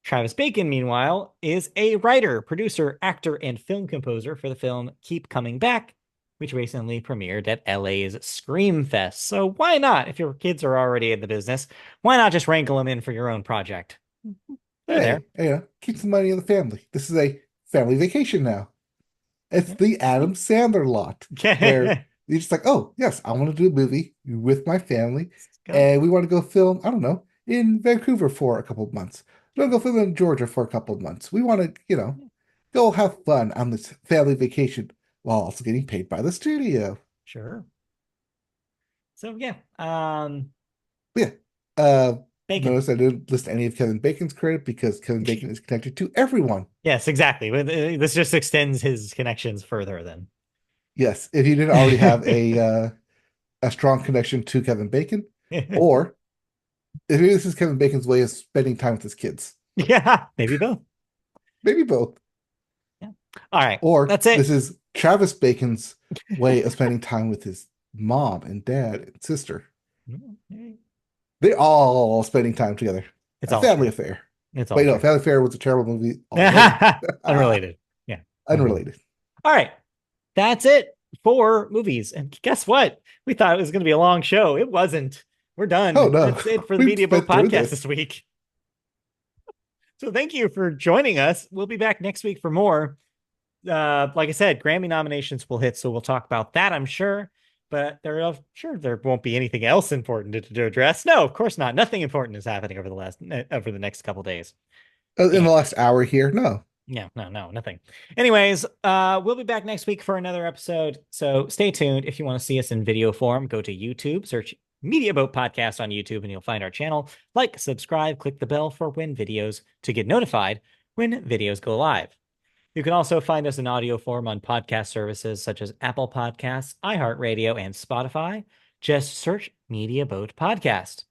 S2: Travis Bacon, meanwhile, is a writer, producer, actor, and film composer for the film Keep Coming Back, which recently premiered at LA's Screamfest. So why not? If your kids are already in the business, why not just wrangle them in for your own project? They're there.
S1: Hey, keep some money in the family. This is a family vacation now. It's the Adam Sandler lot where
S2: Let's
S1: you're just like, oh, yes, I want to do a movie with my family,
S2: go.
S1: and we want to go film, I don't know, in Vancouver for a couple of months. We want to go film in Georgia for a couple of months. We want to, go have fun on this family vacation while also getting paid by the studio.
S2: Sure. So yeah,
S1: But yeah, uh,
S2: Bacon.
S1: notice I didn't list any of Kevin Bacon's credit because Kevin Bacon is connected to everyone.
S2: Yes, exactly. This just extends his connections further then.
S1: Yes, if you didn't already have a strong connection to Kevin Bacon, or if maybe this is Kevin Bacon's way of spending time with his kids.
S2: Yeah, maybe both.
S1: Maybe both.
S2: Yeah. All right.
S1: Or
S2: That's it.
S1: this is Travis Bacon's way of spending time with his mom and dad and sister. They're all spending time together.
S2: It's
S1: A
S2: all
S1: family
S2: true.
S1: affair.
S2: It's all
S1: Wait, no,
S2: true.
S1: Family Affair was a terrible movie already.
S2: Unrelated. Yeah. Mhm.
S1: Unrelated.
S2: All right. That's it for movies. And guess what? We thought it was going to be a long show. It wasn't. We're
S1: Oh
S2: done.
S1: no,
S2: That's it for the
S1: we've
S2: Media Boat
S1: spent through
S2: podcast this
S1: this.
S2: week. So thank you for joining us. We'll be back next week for more. Like I said, Grammy nominations will hit, so we'll talk about that, I'm sure. But there won't be anything else important to address. No, of course not. Nothing important is happening over the next couple days.
S1: In the
S2: And
S1: last hour here, no.
S2: no, nothing. Anyways, we'll be back next week for another episode. So stay tuned. If you want to see us in video form, go to YouTube, search Media Boat Podcast on YouTube, and you'll find our channel. Like, subscribe, click the bell for videos to get notified when videos go live. You can also find us in audio form on podcast services such as Apple Podcasts, iHeartRadio, and Spotify. Just search Media Boat Podcast.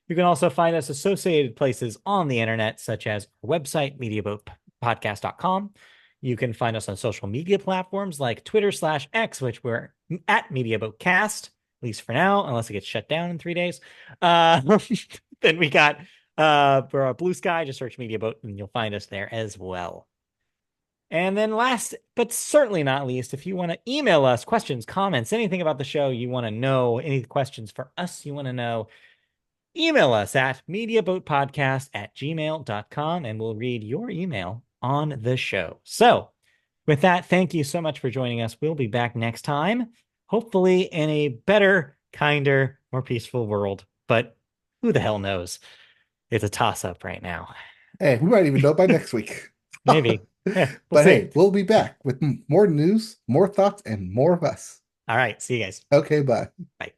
S2: You can also find us associated places on the internet, such as our website, mediaboatpodcast.com. You can find us on social media platforms like Twitter/X, which we're at MediaBoatCast, at least for now, unless it gets shut down in 3 days. Then we got for our Blue Sky, just search Media Boat and you'll find us there as well. And then last, but certainly not least, if you want to email us questions, comments, anything about the show you want to know, any questions for us you want to know, email us at mediaboatpodcast@gmail.com and we'll read your email on the show. So With that, thank you so much for joining us. We'll be back next time, hopefully in a better, kinder, more peaceful world. But who the hell knows? It's a toss up right now.
S1: Hey, we might even know by next week.
S2: Maybe. Yeah, we'll
S1: But
S2: see.
S1: hey, we'll be back with more news, more thoughts, and more of us.
S2: All right. See you guys.
S1: Okay, bye.
S2: Bye.